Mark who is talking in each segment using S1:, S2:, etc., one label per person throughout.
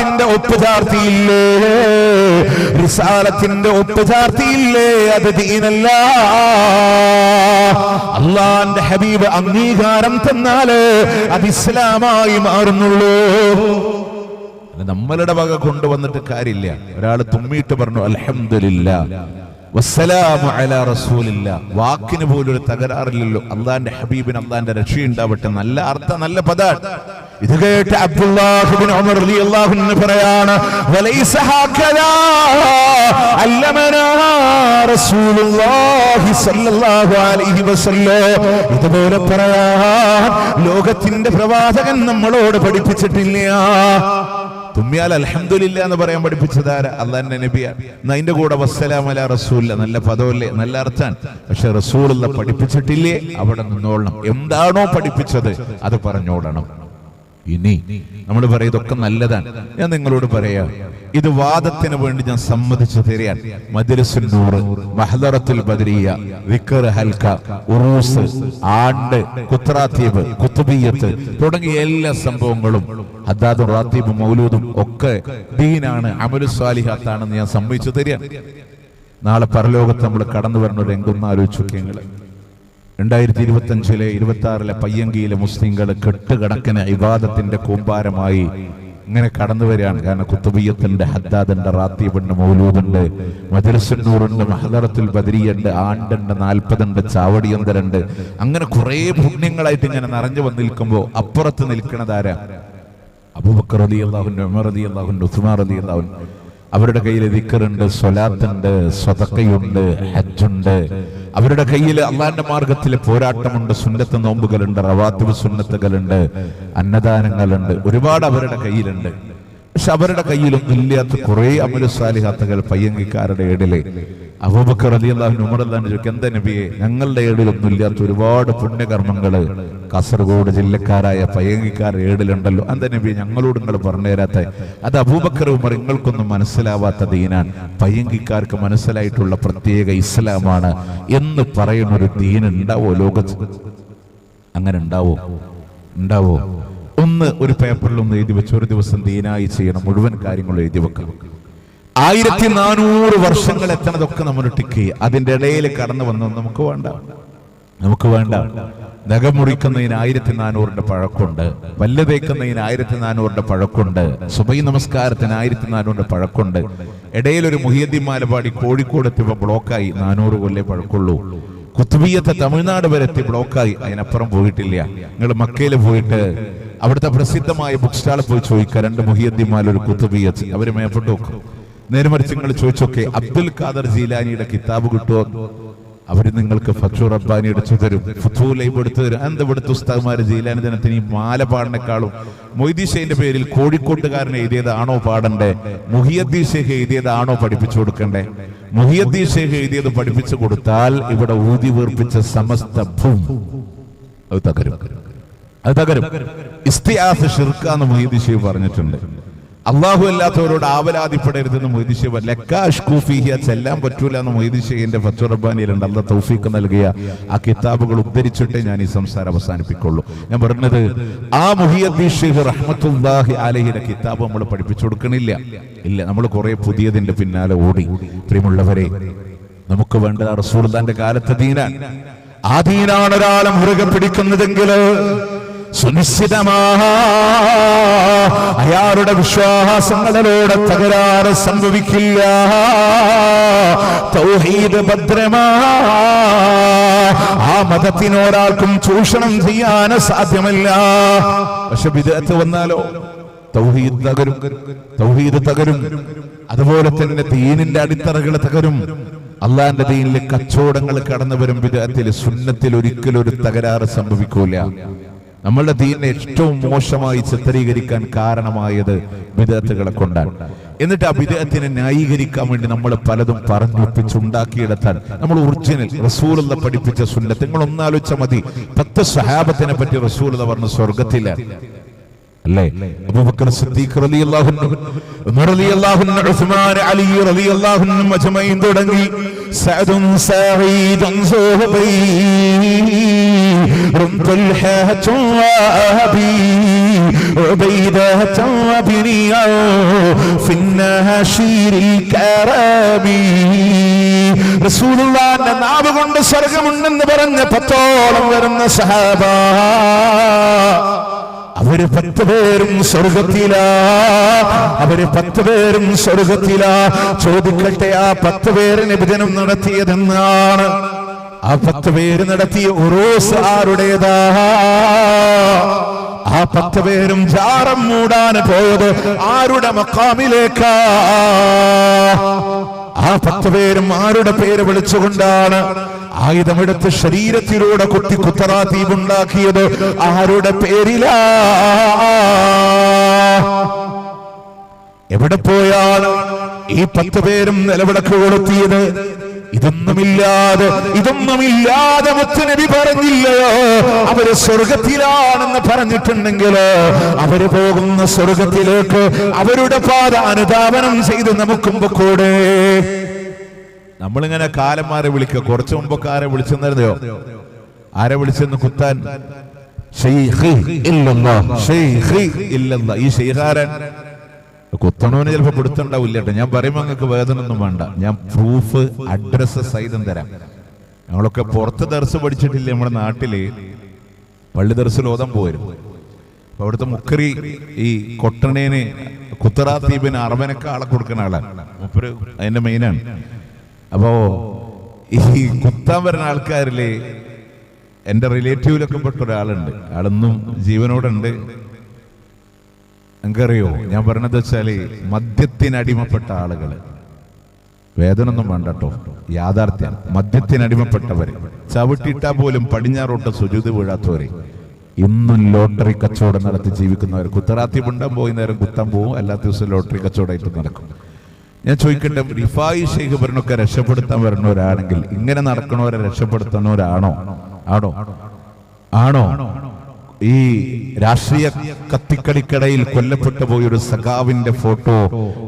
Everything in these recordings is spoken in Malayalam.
S1: കിതാബിന്റെ ഒപ്പ് ചാർത്തിയില്ലേ, റിസാലത്തിന്റെ ഒപ്പ് ചാർത്തിയില്ലേ, അത് ദീനല്ല. അള്ളാന്റെ ഹബീബ് അംഗീകാരം തന്നാല് അത് ഇസ്ലാമായി മാറുന്നുള്ളൂ. നമ്മളുടെ വക കൊണ്ടുവന്നിട്ട് കാര്യമില്ല. ഒരാൾ തുമ്മിയിട്ട് പറഞ്ഞു അൽഹംദുലില്ലാഹ് വസ്സലാമു അലാ റസൂലില്ലാഹ്, വാക്കിന് പോലും ഒരു തകരാറില്ലല്ലോ. അള്ളാന്റെ ഹബീബിന് അള്ളാന്റെ രക്ഷയുണ്ടാവട്ടെ. നല്ല അർത്ഥം, നല്ല പദാണ്. ഇത് കേട്ട് അബ്ദുല്ലാഹ് ഇബ്നു ഉമർ റളിയല്ലാഹു അൻഹു പറയാണ്, വലൈസ ഹകദാ അല്ലമനാ റസൂലുള്ളാഹി സ്വല്ലല്ലാഹു അലൈഹി വസല്ലം. ഇതുപോലെ പറയാൻ ലോകത്തിന്റെ പ്രവാചകൻ നമ്മളോട് പഠിപ്പിച്ചിട്ടില്ല. തുമ്മിയാൽ അൽഹംദുലില്ലാ എന്ന് പറയാൻ പഠിപ്പിച്ചതാരാ? അള്ളാന്റെ നബിയാണ്. അതിന്റെ കൂടെ വസ്സലാമു അലാ റസൂലില്ല, നല്ല പദമല്ലേ, നല്ല അർത്ഥാണ്. പക്ഷെ റസൂലുള്ള പഠിപ്പിച്ചിട്ടില്ലേ, അവിടെ നിന്നോളണം. എന്താണോ പഠിപ്പിച്ചത് അത് പറഞ്ഞോടണം. ഇനി നമ്മൾ പറയും ഇതൊക്കെ നല്ലതാണ്. ഞാൻ നിങ്ങളോട് പറയാ, ഇത് വാദത്തിന് വേണ്ടി ഞാൻ സമ്മതിച്ചു തരാൻ മജ്ലിസുൻ നൂർ, മഹ്ദറത്തുൽ ബദരിയ, വിക്ർ ഹൽക, ഉറൂസ്, ആണ്ട്, കുത്റാത്തീബ്, കുത്തുബിയ്യത്ത് തുടങ്ങിയ എല്ലാ സംഭവങ്ങളും ഹദ്ദാദും റാത്തീബും മൗലൂദും ഒക്കെ ദീനാണ്, അമലു സ്വാലിഹാത്താണെന്ന് ഞാൻ സമ്മതിച്ചു തരാൻ. നാളെ പരലോകത്ത് നമ്മൾ കടന്നു വരുന്ന ഒരു രംഗം ആലോചിച്ചു നോക്കിയെങ്കിൽ 2025 26 പയ്യങ്കിയിലെ മുസ്ലിങ്ങൾ കെട്ടുകണക്കിന് ഇബാദത്തിന്റെ കൂമ്പാരമായി ഇങ്ങനെ കടന്നു വരികയാണ്. കാരണം കുത്തുബിയ്യത്തിന്റെ, ഹദ്ദാദിന്റെ, റാത്തീബുണ്ട്, മൗലൂദുണ്ട്, മജ്ലിസുൻ നൂറുണ്ട്, മഹ്ദറത്തുൽ ബദരിയുണ്ട്, ആണ്ടുണ്ട്, 40 ചാവടിയന്തരുണ്ട്. അങ്ങനെ കുറെ പുണ്യങ്ങളായിട്ട് ഇങ്ങനെ നിറഞ്ഞു വന്ന് നിൽക്കുമ്പോൾ അപ്പുറത്ത് നിൽക്കുന്നതാരാ? അബൂബക്കർ റളിയല്ലാഹു അൻഹു, ഉമർ റളിയല്ലാഹു അൻഹു, ഉസ്മാൻ റളിയല്ലാഹു അൻഹു. അവരുടെ കയ്യിൽ ദിക്റുണ്ട്, സ്വലാത്തുണ്ട്, സദഖയുണ്ട്, ഹജ്ജുണ്ട്. അവരുടെ കയ്യിൽ അള്ളാന്റെ മാർഗത്തിൽ പോരാട്ടമുണ്ട്, സുന്നത്ത് നോമ്പുകളുണ്ട്, റവാത്തിബ് സുന്നത്തുകളുണ്ട്, അന്നദാനങ്ങളുണ്ട്, ഒരുപാട് അവരുടെ കയ്യിലുണ്ട്. പക്ഷെ അവരുടെ കയ്യിലൊന്നും ഇല്ലാത്ത കുറെ അമലു സാലിഹാത്തുകൾ പയ്യങ്കിക്കാരുടെ ഏടില്. അബൂബക്കർ റളിയല്ലാഹു അൻഹു, ഉമർ റളിയല്ലാഹു അൻഹു ചോദിക്കും, എന്താ നബിയെ, ഞങ്ങളുടെ ഏടിലൊന്നും ഇല്ലാത്ത ഒരുപാട് പുണ്യകർമ്മങ്ങള് കാസർഗോഡ് ജില്ലക്കാരായ പയ്യങ്കിക്കാരുടെ ഏടിലുണ്ടല്ലോ, എന്താ നബിയെ ഞങ്ങളോട് നിങ്ങൾ പറഞ്ഞു തരാത്ത? അത് അബൂബക്കർ, ഉമർ നിങ്ങൾക്കൊന്നും മനസ്സിലാവാത്ത ദീനാൻ, പയ്യങ്കിക്കാർക്ക് മനസ്സിലായിട്ടുള്ള പ്രത്യേക ഇസ്ലാമാണ് എന്ന് പറയുന്നൊരു ദീൻ ഉണ്ടാവോ ലോകത്ത്? അങ്ങനെ ഉണ്ടാവോ? ഉണ്ടാവോ? ഒന്ന് ഒരു പേപ്പറിലൊന്ന് എഴുതി വെച്ച് ഒരു ദിവസം ദീനായി ചെയ്യണം, മുഴുവൻ കാര്യങ്ങളും എഴുതി വെക്കണം. 1400 വർഷങ്ങൾ എത്തണതൊക്കെ നമ്മൾ ടിക്ക് ചെയ്യുക. അതിന്റെ ഇടയിൽ കടന്നു വന്നു നമുക്ക് വേണ്ട, നമുക്ക് വേണ്ട. നഖം മുറിക്കുന്നതിന് 1400 പഴക്കമുണ്ട്, പല്ല് തേക്കുന്നതിന് 1400 പഴക്കമുണ്ട്, സുബഹി നമസ്കാരത്തിന് 1400 പഴക്കമുണ്ട്. ഇടയിലൊരു മുഹിയുദ്ദീൻ മാലപാടി കോഴിക്കോട് എത്തിയപ്പോൾ ബ്ലോക്കായി, 400 കൊല്ലേ പഴക്കമുള്ളൂ. കുത്തുബിയ്യത്ത് തമിഴ്നാട് വരെ എത്തി, ബ്ലോക്കായി, അതിനപ്പുറം പോയിട്ടില്ല. നിങ്ങൾ മക്കയിൽ പോയിട്ട് അവിടുത്തെ പ്രസിദ്ധമായ ബുക്ക് സ്റ്റാളിൽ പോയി ചോദിക്കുക, 2 മുഹിയുദ്ദീൻ ഒരു കുത്തുബിയ്യത്ത്, അവര് മേപ്പോട്ട് വെക്കും. നേരെ മറിച്ച് നിങ്ങൾ ചോദിച്ചോക്കെ അബ്ദുൽ ഖാദർ ജീലാനിയുടെ കിതാബ് കിട്ടുമോ? അവര് നിങ്ങൾക്ക് ഫത്ഹു റബ്ബാനി എടുത്തു തരും, ഫുത്ഹു ലൈബ് എടുത്തു തരും. എന്താ ഇവിടുത്തെ ഉസ്താദ്മാര് ജീലാനി ദിനത്തിന് ഈ മാല പാടിനേക്കാളും മൊയ്തീൻ ഷെയ്ഖിന്റെ പേരിൽ കോഴിക്കോട്ടുകാരൻ എഴുതിയതാണോ പാടണ്ടേ? മുഹിയുദ്ദീൻ ഷെയ്ഖ് എഴുതിയതാണോ പഠിപ്പിച്ചു കൊടുക്കണ്ടേ? മുഹിയുദ്ദീൻ ഷെയ്ഖ് എഴുതിയത് പഠിപ്പിച്ചു കൊടുത്താൽ ഇവിടെ ഊതി വീർപ്പിച്ച സമസ്ത അത് തകരും, അത് തകരും. ഇസ്തിആസ് ശിർക്കാന്ന് മുഹിയുദ്ദീൻ ഷെയ്ഖ് പറഞ്ഞിട്ടുണ്ട്. അള്ളാഹു അല്ലാത്തവരോട് ആവലാതിപ്പെടരുതെന്ന് മൊയ്തീൻ ഷെയ്ഖ് ചെല്ലാൻ പറ്റൂല എന്ന് മൊയ്തീൻ ഷെയ്ഖിന്റെ ഫത്ഹു റബ്ബാനിയിലുണ്ട്. അല്ലാഹ് തൗഫീഖ് നൽകിയ ആ കിതാബുകൾ ഉദ്ധരിച്ചിട്ടേ ഞാൻ ഈ സംസാരം അവസാനിപ്പിക്കുള്ളൂ. ഞാൻ പറഞ്ഞത് ആ മുഹിയുദ്ദീൻ ഷെയ്ഖ് റഹ്മത്തുള്ളാഹി അലൈഹിയുടെ കിതാബ് നമ്മൾ പഠിപ്പിച്ചു കൊടുക്കണില്ല. ഇല്ല, നമ്മൾ കുറെ പുതിയതിന്റെ പിന്നാലെ ഓടി. പ്രിയമുള്ളവരെ, നമുക്ക് വേണ്ടത് റസൂലുള്ളാഹിന്റെ കാലത്തെ ദീനാണ്. ആ ദീനാണ് ഒരാളെ മുറുകെ പിടിക്കുന്നതെങ്കിൽ സുനിശ്ചിതമായ അയാളുടെ വിശ്വാസങ്ങളിലൂടെ തകരാറ് സംഭവിക്കില്ല. തൗഹീദ് ഭദ്രമാ, ആ മതത്തിനൊരാൾക്കും ചൂഷണം ചെയ്യാൻ സാധ്യമല്ല. പക്ഷെ ബിദ്അത്ത് വന്നാലോ തൗഹീദ് തകരും, തൗഹീദ് തകരും. അതുപോലെ തന്നെ ദീനിന്റെ അടിത്തറകൾ തകരും. അള്ളാന്റെ ദീനിലെ കച്ചവടങ്ങൾ കടന്നു വരും. ബിദ്അത്തിൽ, സുന്നത്തിൽ ഒരിക്കലും ഒരു തകരാറ് സംഭവിക്കൂല. നമ്മളുടെ ദീനിനെ ഏറ്റവും മോശമായി ചിത്രീകരിക്കാൻ കാരണമായത് ബിദ്അത്തുകളെ കൊണ്ടാണ്. എന്നിട്ട് ആ ബിദ്അത്തിനെ ന്യായീകരിക്കാൻ വേണ്ടി നമ്മൾ പലതും പറഞ്ഞൊപ്പിച്ചുണ്ടാക്കിയെടുത്താൽ നമ്മൾ ഒറിജിനൽ റസൂലുള്ള പഠിപ്പിച്ച സുന്നത്ത് നിങ്ങൾ ഒന്നാലോചിച്ചാൽ മതി. 10 സ്വഹാബത്തിനെ പറ്റി റസൂലുള്ള പറഞ്ഞ സ്വർഗത്തിലാണ് അല്ലേ? അബൂബക്കർ സിദ്ദീഖ് റളിയല്ലാഹു അൻഹു, ഉമർ റളിയല്ലാഹു അൻഹു, ഉസ്മാൻ, അലി റളിയല്ലാഹു അൻഹു അജ്മഈൻ തുടങ്ങി സഅദുൻ സഈദുൻ സുഹൈറുൻ തുൽഹത്തുൻ വഅബി ഉബൈദത്തുൻ വബിനിയ ഫിന്നഹശീരിൽ കറമി. റസൂലുള്ളാഹിന്റെ നാവ് കൊണ്ട് സ്വർഗമുണ്ടെന്ന് പറഞ്ഞ 10ഓളം വരുന്ന സഹാബ, അവര് 10 പേരും സ്വർഗത്തിലാ. അവര് 10 പേരും സ്വർഗത്തിലാ. ചോദിക്കട്ടെ, ആ 10 പേര് നിബിധനം നടത്തിയതെന്നാണ്? ആ 10 പേര് നടത്തിയ ഉറൂസ് ആരുടേതാ? ആ 10 പേരും ജാറം മൂടാൻ പോയത് ആരുടെ മഖാമിലേക്കാ? ആ 10 പേരും ആരുടെ പേര് വിളിച്ചുകൊണ്ടാണ് ആയുധമെടുത്ത് ശരീരത്തിലൂടെ കുത്തി കുത്തറാത്തീബുണ്ടാക്കിയത്? ആരുടെ പേരിലാ? എവിടെ പോയാണ് ഈ 10 പേരും നിലവിളക്ക് കൊളുത്തിയത്? ഇതൊന്നുമില്ലാതെ മുത്തുനബി പറഞ്ഞില്ലയോ അവര് സ്വർഗത്തിലാണെന്ന് പറഞ്ഞിട്ടുണ്ടെങ്കിലോ അവര് പോകുന്ന സ്വർഗത്തിലേക്ക് അവരുടെ പാത അനുധാവനം ചെയ്ത് നമുക്കും കൂടെ. നമ്മളിങ്ങനെ കാലന്മാരെ വിളിക്കുക. കുറച്ചു മുമ്പൊക്കെ ആരെ വിളിച്ചെന്നറിയോ? ആരെ വിളിച്ചെന്ന് കുത്താൻ? ഈ ഷെയ്ഖാരൻ കുത്തണോന് ചിലപ്പോ പിടുത്തുണ്ടാവില്ല കേട്ടോ. ഞാൻ പറയുമ്പോ നിങ്ങൾക്ക് വേദന ഒന്നും വേണ്ട. ഞാൻ പ്രൂഫ്, അഡ്രസ് സഹിതം തരാം. ഞങ്ങളൊക്കെ പുറത്ത് ദർസ് പഠിച്ചിട്ടില്ല. നമ്മുടെ നാട്ടില് പള്ളി ദർസിൽ ഓതാൻ പോയിരുന്നു. അപ്പൊ അവിടുത്തെ മുക്കറി ഈ കൊട്ടണേന് കുത്തറാത്തീബിന് അറബനൊക്കെ ആളെ കൊടുക്കുന്ന ആളാണ്. മുപ്പര് അതിന്റെ മെയിനാണ്. അപ്പോ ഈ കുത്താൻ വരുന്ന ആൾക്കാരില് എന്റെ റിലേറ്റീവിലൊക്കെ പെട്ട ഒരാളുണ്ട്. ആളൊന്നും ജീവനോടുണ്ട്. നിങ്ങൾക്കറിയോ ഞാൻ പറഞ്ഞത് വെച്ചാല് മദ്യത്തിനടിമപ്പെട്ട ആളുകള്, വേദന ഒന്നും വേണ്ട കേട്ടോ, യാഥാർത്ഥ്യം. മദ്യത്തിനടിമപ്പെട്ടവര്, ചവിട്ടിട്ടാ പോലും പടിഞ്ഞാറോട്ട് സുജൂദ് വീഴാത്തവര്, ഇന്നും ലോട്ടറി കച്ചവടം നടത്തി ജീവിക്കുന്നവർ. കുത്തറാത്തീബ് ഉണ്ടാൻ പോയി നേരം കുത്താൻ പോകും, എല്ലാ ദിവസവും ലോട്ടറി കച്ചവടമായിട്ട് നടക്കും. ഞാൻ ചോദിക്കട്ടെ, റിഫായി ശൈഖ് പറഞ്ഞൊക്കെ രക്ഷപ്പെടുത്താൻ വരുന്നവരാണെങ്കിൽ ഇങ്ങനെ നടക്കണവരെ രക്ഷപ്പെടുത്തുന്നവരാണോ? ആണോ? ഈ രാഷ്ട്രീയ കത്തിക്കളിക്കടയിൽ കൊല്ലപ്പെട്ടു പോയൊരു സഖാവിന്റെ ഫോട്ടോ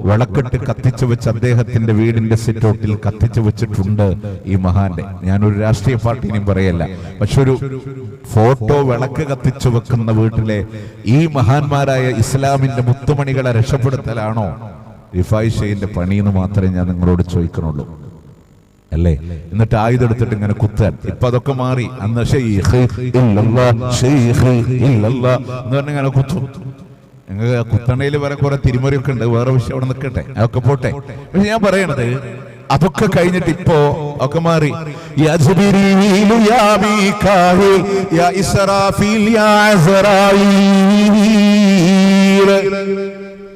S1: വിളക്കിട്ട് കത്തിച്ചു വെച്ച് അദ്ദേഹത്തിന്റെ വീടിന്റെ സിറ്റൗട്ടിൽ കത്തിച്ചു വെച്ചിട്ടുണ്ട് ഈ മഹാന്റെ. ഞാനൊരു രാഷ്ട്രീയ പാർട്ടിനെയും പറയല്ല, പക്ഷെ ഒരു ഫോട്ടോ വിളക്ക് കത്തിച്ചു വെക്കുന്ന വീട്ടിലെ ഈ മഹാന്മാരായ ഇസ്ലാമിന്റെ മുത്തുമണികളെ രക്ഷപ്പെടുത്തലാണോ റിഫായി ഷെയ്ഖിന്റെ പണിയെന്ന് മാത്രമേ ഞാൻ നിങ്ങളോട് ചോദിക്കണുള്ളൂ, അല്ലേ? എന്നിട്ട് ആയുധം എടുത്തിട്ട് ഇങ്ങനെ കുത്താൻ. ഇപ്പൊ അതൊക്കെ മാറി. അന്ന് ഷെയ്ഖ് എന്ന് പറഞ്ഞിങ്ങനെ കുത്തും. നിങ്ങൾ കുത്തണയിൽ വരെ കുറെ തിരുമറിയൊക്കെ ഉണ്ട്. വേറെ വിഷയം അവിടെ നിൽക്കട്ടെ, അതൊക്കെ പോട്ടെ. പക്ഷെ ഞാൻ പറയണത് അതൊക്കെ കഴിഞ്ഞിട്ട് ഇപ്പോ ഒക്കെ മാറി.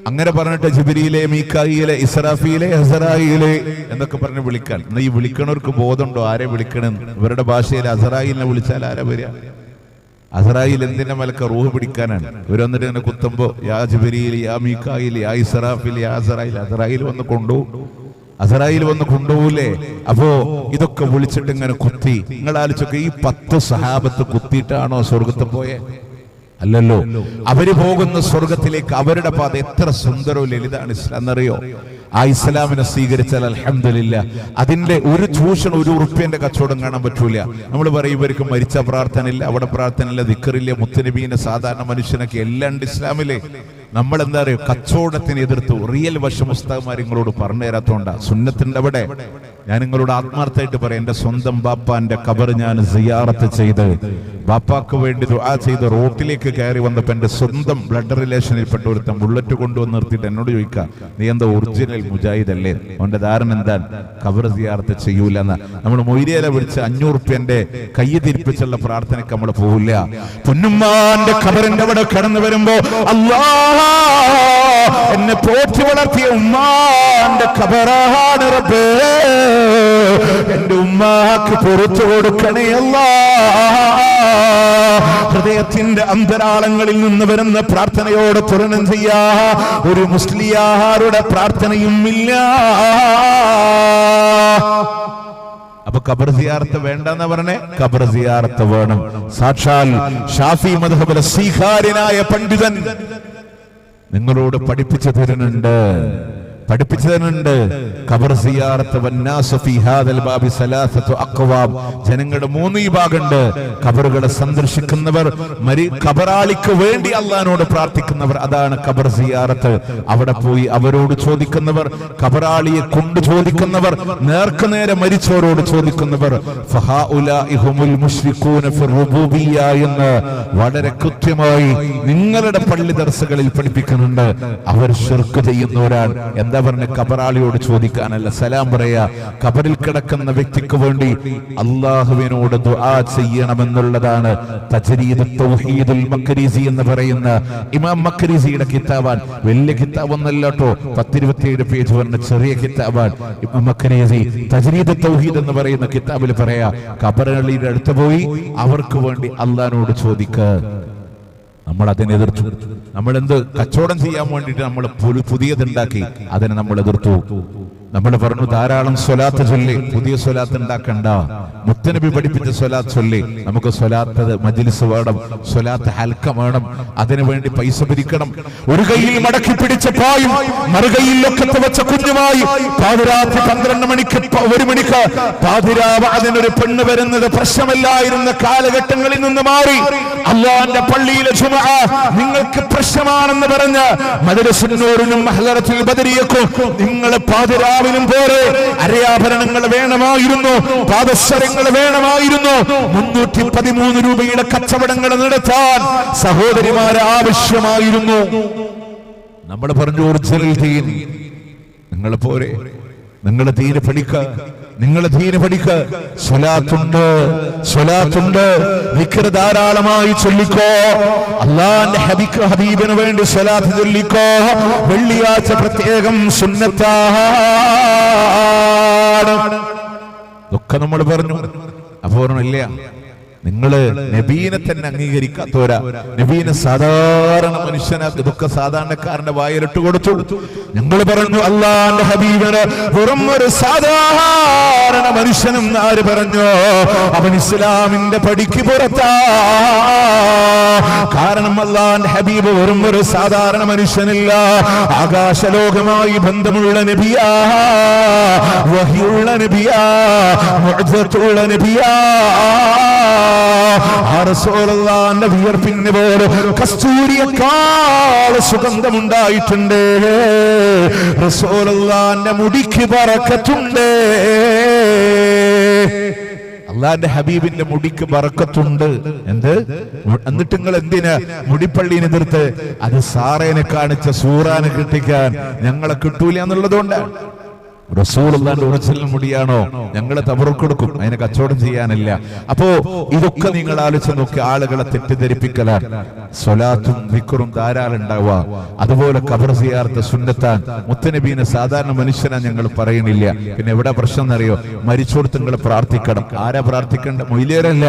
S1: അങ്ങനെ പറഞ്ഞിട്ട് ജിബ്രീലെ, മീകായിലെ, ഇസ്രാഫീലെ, അസ്റായീലെ എന്നൊക്കെ പറഞ്ഞ് വിളിക്കാൻ. ഈ വിളിക്കണവർക്ക് ബോധമുണ്ടോ ആരെ വിളിക്കണമെന്ന്? ഇവരുടെ ഭാഷയിൽ അസ്റായീലിനെ വിളിച്ചാൽ ആരാ വരിക? അസ്റായീൽ എന്തിന്റെ മേലൊക്കെ റൂഹ് പിടിക്കാനാണ്. ഇവർ വന്നിട്ട് ഇങ്ങനെ കുത്തുമ്പോ യാ ജിബ്രീൽ, യാ മീകായിൽ, യാ ഇസ്രാഫീൽ, യാ അസ്റായീൽ. അസ്റായീൽ വന്ന് കൊണ്ടുപോകും. അസ്റായീൽ വന്ന് കൊണ്ടുപോകൂലേ? അപ്പോ ഇതൊക്കെ വിളിച്ചിട്ട് ഇങ്ങനെ കുത്തി. നിങ്ങൾ ആലോചിച്ചൊക്കെ, ഈ 10 സഹാബത്ത് കുത്തിയിട്ടാണോ സ്വർഗത്ത് പോയേ? അല്ലല്ലോ. അവര് പോകുന്ന സ്വർഗത്തിലേക്ക് അവരുടെ പാത എത്ര സുന്ദരവും ലളിതാണ് ഇസ്ലാം എന്നറിയോ? ആ ഇസ്ലാമിനെ സ്വീകരിച്ചാൽ അൽഹംദുലില്ലാ അതിന്റെ ഒരു ചൂഷണം, ഒരു ഉറുപ്പ്യന്റെ കച്ചവടം കാണാൻ പറ്റൂല. നമ്മൾ പറയും ഇവർക്ക് മരിച്ച പ്രാർത്ഥന ഇല്ല, അവിടെ പ്രാർത്ഥന ഇല്ല, ദിക്റില്ല, മുത്തനബീനെ സാധാരണ മനുഷ്യനൊക്കെ എല്ലാം ഉണ്ട് ഇസ്ലാമിലെ. നമ്മൾ എന്താ അറിയോ, കച്ചവടത്തിന് എതിർത്തു. റിയൽ വശം ഉസ്താദ്മാർ നിങ്ങളോട് പറഞ്ഞു തരാത്തോണ്ടാ. സുന്നത്തിന്റെ അവിടെ ഞാൻ നിങ്ങളോട് ആത്മാർത്ഥമായിട്ട് പറയാം, എന്റെ സ്വന്തം ബാപ്പാന്റെ ഖബർ ഞാൻ സിയാറത്ത് ചെയ്ത് ബാപ്പാക്ക് വേണ്ടി ദുആ ചെയ്ത് റോട്ടിലേക്ക് കയറി വന്നപ്പോ എന്റെ സ്വന്തം ബ്ലഡ് റിലേഷനിൽപ്പെട്ട ഒരുത്തൻ ബുള്ളറ്റ് കൊണ്ടുവന്ന് നിർത്തിയിട്ട് എന്നോട് ചോദിക്കാം, നീ എന്താ ഒറിജിനൽ മുജാഹിദ് അല്ലേ? അവന്റെ ധാരണ എന്താണ്? ഖബർ സിയാറത്ത് ചെയ്യൂല എന്നാ. നമ്മൾ മൊയ്ലിയെ വിളിച്ച് 500 റുപ്യന്റെ കൈ തിരിപ്പിച്ചുള്ള പ്രാർത്ഥനയ്ക്ക് നമ്മൾ പോവില്ല. പൊന്നുമ്മാന്റെ ഖബറിന്റെ അവിടെ കടന്നു വരുമ്പോ അല്ലാഹ് എന്നെ പോറ്റി വളർത്തിയ ഉമ്മാന്റെ ഖബറാണ് റബ്ബേ, എന്റെ ഉമ്മാക്ക് പുറത്തു കൊടുക്കണേ അല്ലാഹ്. ഹൃദയത്തിന്റെ അന്തരാളങ്ങളിൽ നിന്ന് വരുന്ന പ്രാർത്ഥനയോട് തുലനം ചെയ്യാ ഒരു മുസ്ലിയാരുടെ പ്രാർത്ഥനയും ഇല്ല. അപ്പൊ ഖബർ സിയാറത്ത് വേണ്ടെന്ന് പറഞ്ഞേ, ഖബർ സിയാറത്ത് വേണം. സാക്ഷാൽ ഷാഫി മദ്ഹബിലെ സ്വീകാര്യനായ പണ്ഡിതൻ നിങ്ങളോട് പഠിപ്പിച്ചു തരുന്നുണ്ട്. പഠിപ്പിച്ചതിനുണ്ട്. ഖബർ സിയാറത്ത് വന്നാസു ഫീ ഹാദൽ ബാബി സലാസത്തു അഖ്വാം. ജനങ്ങളുടെ 3 വിഭാഗമുണ്ട്. ഖബറുകളെ സന്ദർശിക്കുന്നവർ, ഖബറാളിക്ക് വേണ്ടി അള്ളാഹിനോട് പ്രാർത്ഥിക്കുന്നവർ, അതാണ് ഖബർ സിയാറത്ത്. അവിടെ പോയി അവരോട് ചോദിക്കുന്നവർ, ഖബറാളിയെ കൊണ്ട് ചോദിക്കുന്നവർ, നേർക്കുനേരെ മരിച്ചവരോട് ചോദിക്കുന്നവർ. ഫഹാഉലാഇ ഹുമുൽ മുശ്രികൂന ഫി റുബൂബിയ്യ എന്ന് വളരെ കൃത്യമായി നിങ്ങളുടെ പള്ളി ദർസുകളിൽ പഠിപ്പിക്കുന്നുണ്ട്. അവർ ശിർക്ക് ചെയ്യുന്നവരാണ്. എന്താ പറഞ്ഞ? ഖബറാളിയോട് ചോദിക്കാനല്ല, സലാം പറയാ. ഖബറിൽ കിടക്കുന്ന വ്യക്തിക്ക് വേണ്ടി അള്ളാഹുവിനോട് ദുആ ചെയ്യണമെന്നുള്ളതാണ് തജ്രീദ് തൗഹീദുൽ മക്രിസി എന്ന് പറയുന്ന ഇമാം മക്രിസിയുടെ കിതാബാൻ. വലിയ കിതാബൊന്നല്ല കേട്ടോ, 10-27 പേജ് വരുന്ന ചെറിയ കിതാബാൻ. ഇമാം മക്രിസി തജ്രീദ് തൗഹീദ് എന്ന് പറയുന്ന കിതാബിൽ പറയാ, ഖബറുകളുടെ അടുത്ത് പോയി അവർക്ക് വേണ്ടി അള്ളാഹിനോട് ചോദിക്കുക. നമ്മൾ അതിനെ എതിർത്തു. നമ്മൾ എന്ത് കച്ചവടം ചെയ്യാൻ വേണ്ടിയിട്ട് നമ്മൾ പുതിയതുണ്ടാക്കി, അതിനെ നമ്മൾ എതിർത്തു. നമ്മൾ പറഞ്ഞു ധാരാളം സ്വലാത്ത് ചൊല്ലി, പുതിയ സ്വലാത്ത് ഉണ്ടാക്കണ്ട. മുത്തനബി പഠിപ്പിച്ച സ്വലാത്ത് ചൊല്ലി. നമുക്ക് സ്വലാത്ത് മജ്ലിസ് വേണം, സ്വലാത്ത് ഹൽക്ക വേണം, അതിനുവേണ്ടി പൈസ പിരിക്കണം. ഒരു കയ്യിൽ മടക്കി പിടിച്ച പായും മറുകയിൽ ലൊക്കത്ത് വെച്ച കുഞ്ഞുമായി പാതിരാത്രി 12 മണിക്ക് 1 മണിക്ക് പാതിരാവ് അതിനൊരു പെണ്ണ് വരുന്നത് പ്രശ്നമല്ലായിരുന്ന കാലഘട്ടങ്ങളിൽ നിന്ന് മാറി അല്ലാഹുവിന്റെ പള്ളിയിലെ ജുമുഅ നിങ്ങൾക്ക് പ്രശ്നമാണെന്ന് പറഞ്ഞ് മദ്രസുൻ നൂറിനും മഹ്ലറത്തുൽ ബദരിയക്കും നിങ്ങൾ പാതിരാവിനും പോലെ അരയാഭരണങ്ങൾ വേണമായിരുന്നു, പാദസരങ്ങൾ വേണമായിരുന്നു. 313 രൂപയുടെ കച്ചവടങ്ങൾ നടത്താൻ സഹോദരിമാരെ ആവശ്യമായിരുന്നു. നമ്മൾ പറഞ്ഞു ഒറിജിനൽ ദീൻ നിങ്ങൾ പോരെ, നിങ്ങൾ ദീൻ പഠിക്ക, നിങ്ങൾ ദീൻ പഠിക്ക. സ്വലാത്തുണ്ട്, സ്വലാത്തുണ്ട്, ദിക്ർ ധാരാളമായി ചൊല്ലിക്കോ. അല്ലാഹുവിന്റെ ഹബീബിന് വേണ്ടി സ്വലാത്ത് ചൊല്ലിക്കോ. വെള്ളിയാഴ്ച പ്രത്യേകം സുന്നത്താണ്. ഇതൊക്കെ നമ്മൾ പറഞ്ഞു. അപ്പോ ഇല്ല, നിങ്ങള് നബീനെ തന്നെ അംഗീകരിക്കാത്തവരാ. നബീനെ സാധാരണ മനുഷ്യനാക്കി ഇതൊക്കെ സാധാരണക്കാരന്റെ വായിലിട്ട് കൊടുത്തു. ഞങ്ങൾ പറഞ്ഞു അല്ലാഹുവിന്റെ ഹബീബിന് വെറും ഒരു സാധാരണ മനുഷ്യനും ആര് പറഞ്ഞു? അവൻ ഇസ്ലാമിന്റെ പടിക്ക് പുറത്താ. കാരണം അല്ലാഹുവിന്റെ ഹബീബ് വെറും ഒരു സാധാരണ മനുഷ്യനില്ല, ആകാശലോകമായി ബന്ധമുള്ള നബിയാ, വഹിയുള്ള നബിയാ, മുഅ്ജിസത്തുള്ള നബിയാ. റസൂലുള്ളാഹിന്റെ വിയർപ്പിന് പോലെ കസ്തൂരിയേക്കാൾ സുഗന്ധമുണ്ടായിട്ടുണ്ട്. റസൂലുള്ളാഹിന്റെ മുടിക്ക് ബറക്കത്തുണ്ട്. അള്ളാന്റെ ഹബീബിന്റെ മുടിക്ക് ബറക്കത്തുണ്ട്. എന്ത്? എന്നിട്ട് നിങ്ങൾ എന്തിനാ മുടിപ്പള്ളിനെ എതിർത്ത്? അത് സാറേനെ കാണിച്ച സൂറാനെ കിട്ടിക്കാൻ ഞങ്ങളെ കിട്ടൂല എന്നുള്ളതുകൊണ്ട്. റസൂലുള്ളാഹിന്റെ ഒറിജിനൽ മുടിയാണോ? ഞങ്ങൾ തബറുക്കൊടുക്കും, അതിനെ കച്ചവടം ചെയ്യാനില്ല. അപ്പോ ഇതൊക്കെ നിങ്ങൾ ആലോചിച്ച് നോക്കി, ആളുകളെ തെറ്റിദ്ധരിപ്പിക്കലാണ്. സ്വലാത്തും ദിക്റും ധാരാളം ഉണ്ടാവുക. അതുപോലെ ഖബർ സിയാറത്ത് സുന്നത്താൻ. മുത്തനബീനെ സാധാരണ മനുഷ്യനാ ഞങ്ങൾ പറയുന്നില്ല. പിന്നെ എവിടെ പ്രശ്നം എന്നറിയോ? മരിച്ചോടത്ത് നിങ്ങൾ പ്രാർത്ഥിക്കണം. ആരാ പ്രാർത്ഥിക്കേണ്ട? മൊയ്ലിയരല്ല.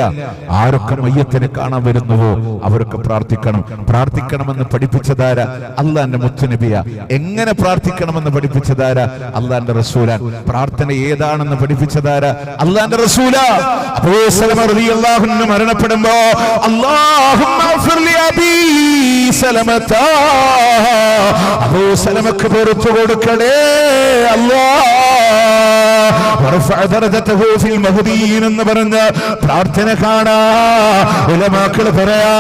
S1: ആരൊക്കെ മയ്യത്തിനെ കാണാൻ വരുന്നുവോ അവരൊക്കെ പ്രാർത്ഥിക്കണം. പ്രാർത്ഥിക്കണമെന്ന് പഠിപ്പിച്ചതാരാ? അള്ളാന്റെ മുത്തനബിയാ. എങ്ങനെ പ്രാർത്ഥിക്കണമെന്ന് പഠിപ്പിച്ചതാരാ? അള്ളാന്റെ റസൂലാണ്. പ്രാർത്ഥന ഏതാണെന്ന് പഠിപ്പിച്ചതാരാ? അല്ലാഹുവിന്റെ റസൂലാ. അബൂ സലമ റളിയല്ലാഹു അൻഹു മരണപ്പെടുമ്പോ അല്ലാഹുമ്മ ഗ്ഫിർ ലി അബീ സലമത, അബൂ സലമക്ക് പുറത്തു കൊടുക്കണേ അല്ലാഹ്, വറഫഅ ദറജതഹു ഫിൽ മഹ്ദിയീൻ എന്ന് പറഞ്ഞ പ്രാർത്ഥന കാണാ. ഉലമാക്കൾ പറയാ,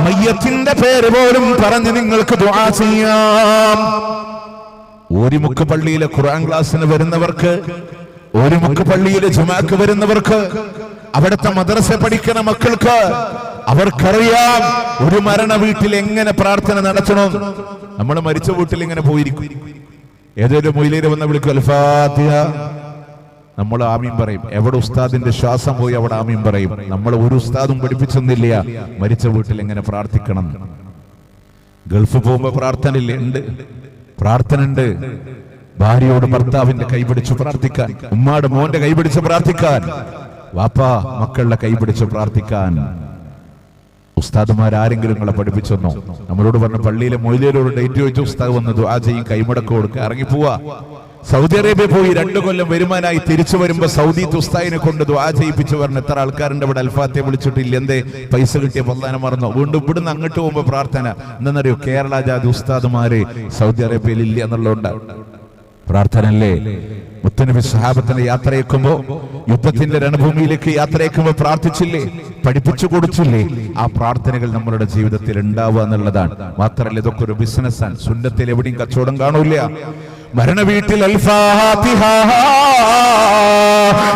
S1: മയ്യത്തിന്റെ പേര് പോലും പറഞ്ഞ് നിങ്ങൾക്ക് ദുആ ചെയ്യാം. ഓരിമുക്ക് പള്ളിയിലെ ഖുർആൻ ക്ലാസ്സിന് വരുന്നവർക്ക്, ഓരിമുക്ക് പള്ളിയിലെ ജുമാക്ക് വരുന്നവർക്ക്, അവിടുത്തെ മദ്രസ പഠിക്കുന്ന മക്കൾക്ക് അവർക്കറിയാം ഒരു മരണ വീട്ടിൽ എങ്ങനെ പ്രാർത്ഥന നടത്തണം. നമ്മൾ മരിച്ച വീട്ടിൽ ഇങ്ങനെ പോയിരിക്കും, ഏതൊരു മൊയ്ലിയര് വന്ന് വിളിക്കും അൽ ഫാത്തിഹ, നമ്മൾ ആമീൻ പറയും. എവിടെ ഉസ്താദിന്റെ ശ്വാസം പോയി അവിടെ ആമീൻ പറയും. നമ്മൾ ഒരു ഉസ്താദും പഠിപ്പിച്ചൊന്നില്ല മരിച്ച വീട്ടിൽ എങ്ങനെ പ്രാർത്ഥിക്കണം. ഗൾഫ് പോകുമ്പോ പ്രാർത്ഥന ഇല്ലേ? ഉണ്ട്, പ്രാർത്ഥന ഉണ്ട്. ഭാര്യയോട് ഭർത്താവിന്റെ കൈപിടിച്ച് പ്രാർത്ഥിക്കാൻ, ഉമ്മാടെ മോന്റെ കൈപിടിച്ച് പ്രാർത്ഥിക്കാൻ, വാപ്പാ മക്കളുടെ കൈപിടിച്ച് പ്രാർത്ഥിക്കാൻ. ഉസ്താദുമാരാരെങ്കിലും നിങ്ങളെ പഠിപ്പിച്ചെന്നോ? നമ്മളോട് പറഞ്ഞ പള്ളിയിലെ മൊയ്ലിയരോട് ഡേറ്റ് ചോദിച്ചു, ഉസ്താദ് വന്ന് ദുആ ചെയ്യും, കൈമടക്ക് കൊടുക്കുക, ഇറങ്ങിപ്പോവാ. സൗദി അറേബ്യ പോയി 2 കൊല്ലം വരുമാനായി തിരിച്ചു വരുമ്പോ സൗദി ഉസ്താദിനെ കൊണ്ട് ദുആ ചെയ്യിപ്പിച്ചു പറഞ്ഞ എത്ര ആൾക്കാരുണ്ട് ഇവിടെ. അൽഫാത്തിഹ വിളിച്ചിട്ടില്ല, എന്തേ പൈസ കിട്ടിയ പല്ലാനം മറന്നോ? വീണ്ടും ഇവിടുന്ന് അങ്ങോട്ട് പോകുമ്പോ പ്രാർത്ഥന. എന്താണെന്നറിയോ? കേരള ജാതി ഉസ്താദുമാര് സൗദി അറേബ്യയിൽ ഇല്ല എന്നുള്ളതുകൊണ്ട് പ്രാർത്ഥനല്ലേ? മുത്തനബി സഹാബത്തിനെ യാത്രയേക്കുമ്പോ, യുദ്ധത്തിന്റെ രണഭൂമിയിലേക്ക് യാത്രയേക്കുമ്പോ പ്രാർത്ഥിച്ചില്ലേ? പഠിപ്പിച്ചു കൊടുത്തില്ലേ? ആ പ്രാർത്ഥനകൾ നമ്മളുടെ ജീവിതത്തിൽ ഉണ്ടാവുക എന്നുള്ളതാണ്. മാത്രമല്ല, ഇതൊക്കെ ഒരു ബിസിനസ്സാണ്. സുന്നത്തിൽ എവിടെയും കച്ചവടം കാണൂല. മരണ വീട്ടിൽ അൽ ഫാത്തിഹ,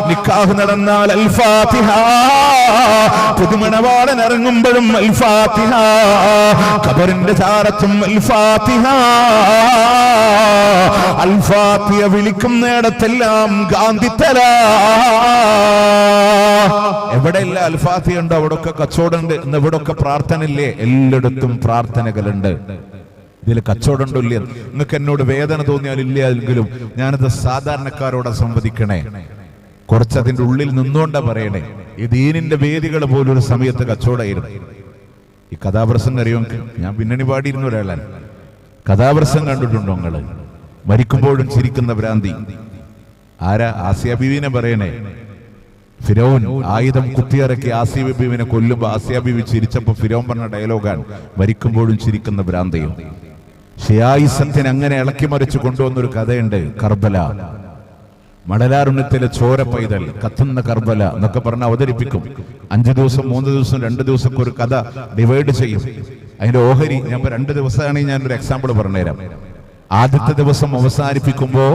S1: നിക്കാഹ് നടന്നാൽ അൽ ഫാത്തിഹ, പുതുമണവാളൻ ഇറങ്ങുമ്പോഴും അൽ ഫാത്തിഹ, ഖബറിന്റെ ചാരത്തും അൽ ഫാത്തിഹ. അൽ ഫാത്തിഹ വിളിക്കുന്നിടത്തെല്ലാം ഗാന്ധിത്തല. എവിടെയല്ല അൽ ഫാത്തിഹ ഉണ്ടോ അവിടൊക്കെ കച്ചവടമുണ്ട്. ഇന്ന് ഇവിടൊക്കെ പ്രാർത്ഥന ഇല്ലേ? എല്ലായിടത്തും പ്രാർത്ഥനകളുണ്ട്. ഇതിൽ കച്ചവടം ഉണ്ടോ ഇല്ല? നിങ്ങൾക്ക് എന്നോട് വേദന തോന്നിയാലില്ല എങ്കിലും ഞാനത് സാധാരണക്കാരോട് സംവദിക്കണേ. കുറച്ചതിന്റെ ഉള്ളിൽ നിന്നുകൊണ്ടാ പറയണേ. ഈ ദീനിന്റെ വേദികൾ പോലൊരു സമയത്ത് കച്ചവടമായിരുന്നു. ഈ കഥാപ്രസംഗം അറിയോ? ഞാൻ പിന്നണി പാടിയിരുന്ന ഒരാളാണ്. കഥാപ്രസംഗം കണ്ടിട്ടുണ്ടോ നിങ്ങള്? മരിക്കുമ്പോഴും ചിരിക്കുന്ന ഭ്രാന്തി. ആരാ? ആസിയ ബീവിനെ പറയണേ. ഫിറൗൻ ആയുധം കുത്തിയിറക്കി ആസിയ ബീവിനെ കൊല്ലുമ്പോ ആസിയ ബീവി ചിരിച്ചപ്പോ ഫിറൗൻ പറഞ്ഞ ഡയലോഗാണ്, മരിക്കുമ്പോഴും ചിരിക്കുന്ന ഭ്രാന്തിയും. ഷിയായിസത്തിന് അങ്ങനെ ഇളക്കി മറിച്ച് കൊണ്ടുവന്നൊരു കഥയുണ്ട്. കർബല, മണലാരുണ്യത്തിലെ ചോര പൈതൽ, കത്തുന്ന കർബല എന്നൊക്കെ പറഞ്ഞ് അവതരിപ്പിക്കും. 5 ദിവസം 3 ദിവസം 2 ദിവസമൊക്കെ ഒരു കഥ ഡിവൈഡ് ചെയ്യും. അതിന്റെ ഓഹരി ഞാൻ 2 ദിവസമാണെങ്കിൽ ഞാനൊരു എക്സാമ്പിൾ പറഞ്ഞുതരാം. ആദ്യത്തെ ദിവസം അവസാനിപ്പിക്കുമ്പോ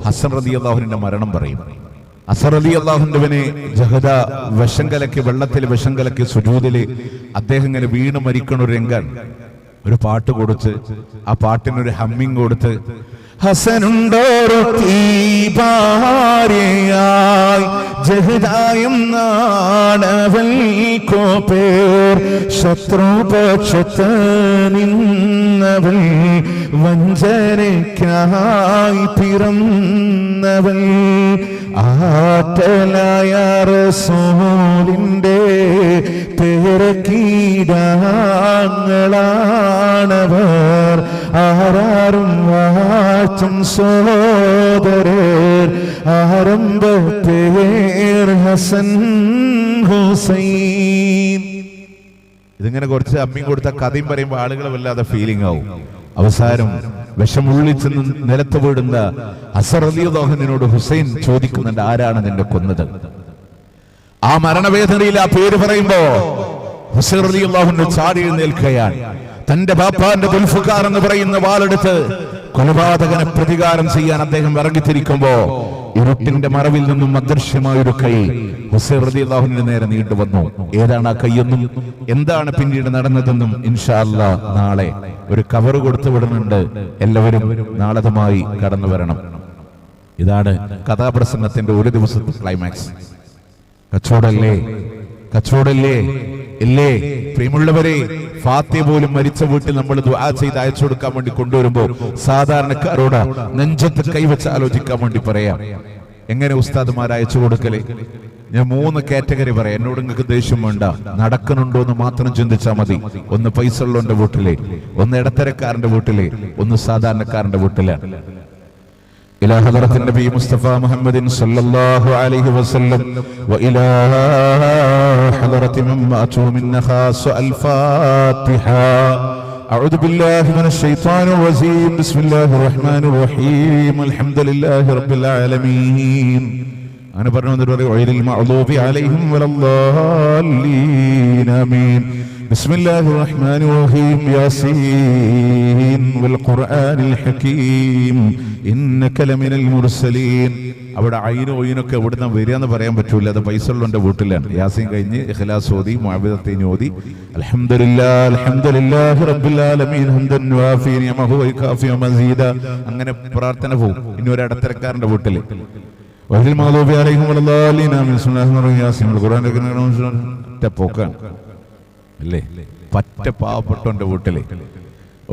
S1: ഹസൻ റളിയല്ലാഹുവിന്റെ മരണം പറയും. ഹസൻ റളിയല്ലാഹുവിനെ ജഹദ വിഷം കലക്കി, വെള്ളത്തിൽ വിഷം കലക്കി സുജൂദില് അദ്ദേഹം ഇങ്ങനെ വീണ് മരിക്കണ ഒരു രംഗം. ഒരു പാട്ട് കൊടുത്ത്, ആ പാട്ടിനൊരു ഹമ്മിങ് കൊടുത്ത്, ഹസനുണ്ടോരു ഭാര്യയായി ജഹദായും നാടവൽക്കോ പേർ, ശത്രുപക്ഷത്ത് നിന്നവൾ വഞ്ചനയ്ക്കായി പിറന്നവൾ, ആറ്റലായ റസൂലിന്റെ പേരക്കീടാങ്ങളാണവർ, ആരാറും വാഴ്ത്തും സോദരർ, ആരംഭ പേർ ഹസൻ ഹുസൈൻ. ഇതിങ്ങനെ കുറച്ച് അമ്മയും കൊടുത്ത കഥയും പറയുമ്പോൾ ആളുകൾ വല്ലാതെ ഫീലിംഗ് ആവും. അവസാനം വിഷമുള്ളിച്ച് നിലത്ത് വീടുന്ന ഹസൻ റളിയല്ലാഹുവിനോട് ഹുസൈൻ ചോദിക്കുന്നുണ്ട്, ആരാണ് നിന്നെ കൊന്നത്? ആ മരണവേദനയിൽ ആ പേര് പറയുമ്പോ ഹുസൈൻ റളിയല്ലാഹു ചാടി എഴുന്നേൽക്കുകയാണ്. തന്റെ ബാപ്പാന്റെ ദുൽഫുഖാർ എന്ന് പറയുന്ന വാളെടുത്ത് കൊലപാതകനെ പ്രതികാരം ചെയ്യാൻ അദ്ദേഹം ഇറങ്ങിത്തിരിക്കുമ്പോ ഇരുട്ടിന്റെ മറവിൽ നിന്നും അദൃശ്യമായൊരു കൈ ഹുസൈൻ റളിയല്ലാഹുവിന്റെ നേരെ നീണ്ടുവന്നു. ഏതാണ് ആ കൈയെന്നും എന്താണ് പിന്നീട് നടന്നതെന്നും ഇൻഷാ അല്ലാഹ് നാളെ ഒരു കവർ കൊടുത്തു വിടുന്നുണ്ട്. എല്ലാവരും നാളതുമായി കടന്നു വരണം. ഇതാണ് കഥാപ്രസംഗത്തിന്റെ ഒരു ദിവസത്തെ ക്ലൈമാക്സ്. കച്ചവടല്ലേ ഇല്ലേ? പ്രിയമുള്ളവരെ, ഫാത്തിഹ പോലും മരിച്ച വീട്ടിൽ നമ്മൾ ദുആ ചെയ്ത് അയച്ചു കൊടുക്കാൻ വേണ്ടി കൊണ്ടുവരുമ്പോ സാധാരണക്കാരോട് നെഞ്ചത്ത് കൈവച്ച് ആലോചിക്കാൻ വേണ്ടി പറയാം. എങ്ങനെ ഉസ്താദുമാർ അയച്ചു കൊടുക്കലേ? ഞാൻ 3 കാറ്റഗറി പറയാം. എന്നോട് നിങ്ങൾക്ക് ദേഷ്യം വേണ്ട, നടക്കുന്നുണ്ടോ എന്ന് മാത്രം ചിന്തിച്ചാൽ മതി. ഒന്ന് പൈസ ഉള്ളവന്റെ വീട്ടിലെ, ഒന്ന് ഇടത്തരക്കാരന്റെ വീട്ടിലെ, ഒന്ന് സാധാരണക്കാരന്റെ വീട്ടിലാണ്. إلى حضرة النبي مصطفى محمد صلى الله عليه وسلم وإلى حضرة من ماتوا من خاص الفاتحة. أعوذ بالله من الشيطان الرجيم. بسم الله الرحمن الرحيم. الحمد لله رب العالمين. أنا برنامج غير المغضوب عليهم ولا الضالين. آمين. بسم الله الرحمن الرحيم. ياسين والقرآن الحكيم إنك لمن المرسلين. അവിടെ അയിനും ഒയിനൊക്കെ എവിടുന്ന് വരിക എന്ന് പറയാൻ പറ്റൂല. അത് പൈസ ഉള്ളവന്റെ വീട്ടിലാണ്. യാസീൻ കഴിഞ്ഞ് ഇഖ്ലാസ് ഓതി, മുഅവ്വിദത്തൈൻ ഓതി, അൽഹംദുലില്ലാഹി റബ്ബിൽ ആലമീൻ ഹംദൻ വാഫി നിഅമഹു വകാഫി മസീദ, അങ്ങനെ പ്രാർത്ഥന പോകും. ഇനി ഒരു ഇടത്തരക്കാരന്റെ വീട്ടില് വഹിൽ മഗ്ദൂബി അലൈഹിം വലദ്ദാലിൻ. യാസീൻ ഖുർആനൊക്കെ പോക്കാണ് അല്ലേ? പറ്റ പാവപ്പെട്ടവന്റെ വീട്ടില്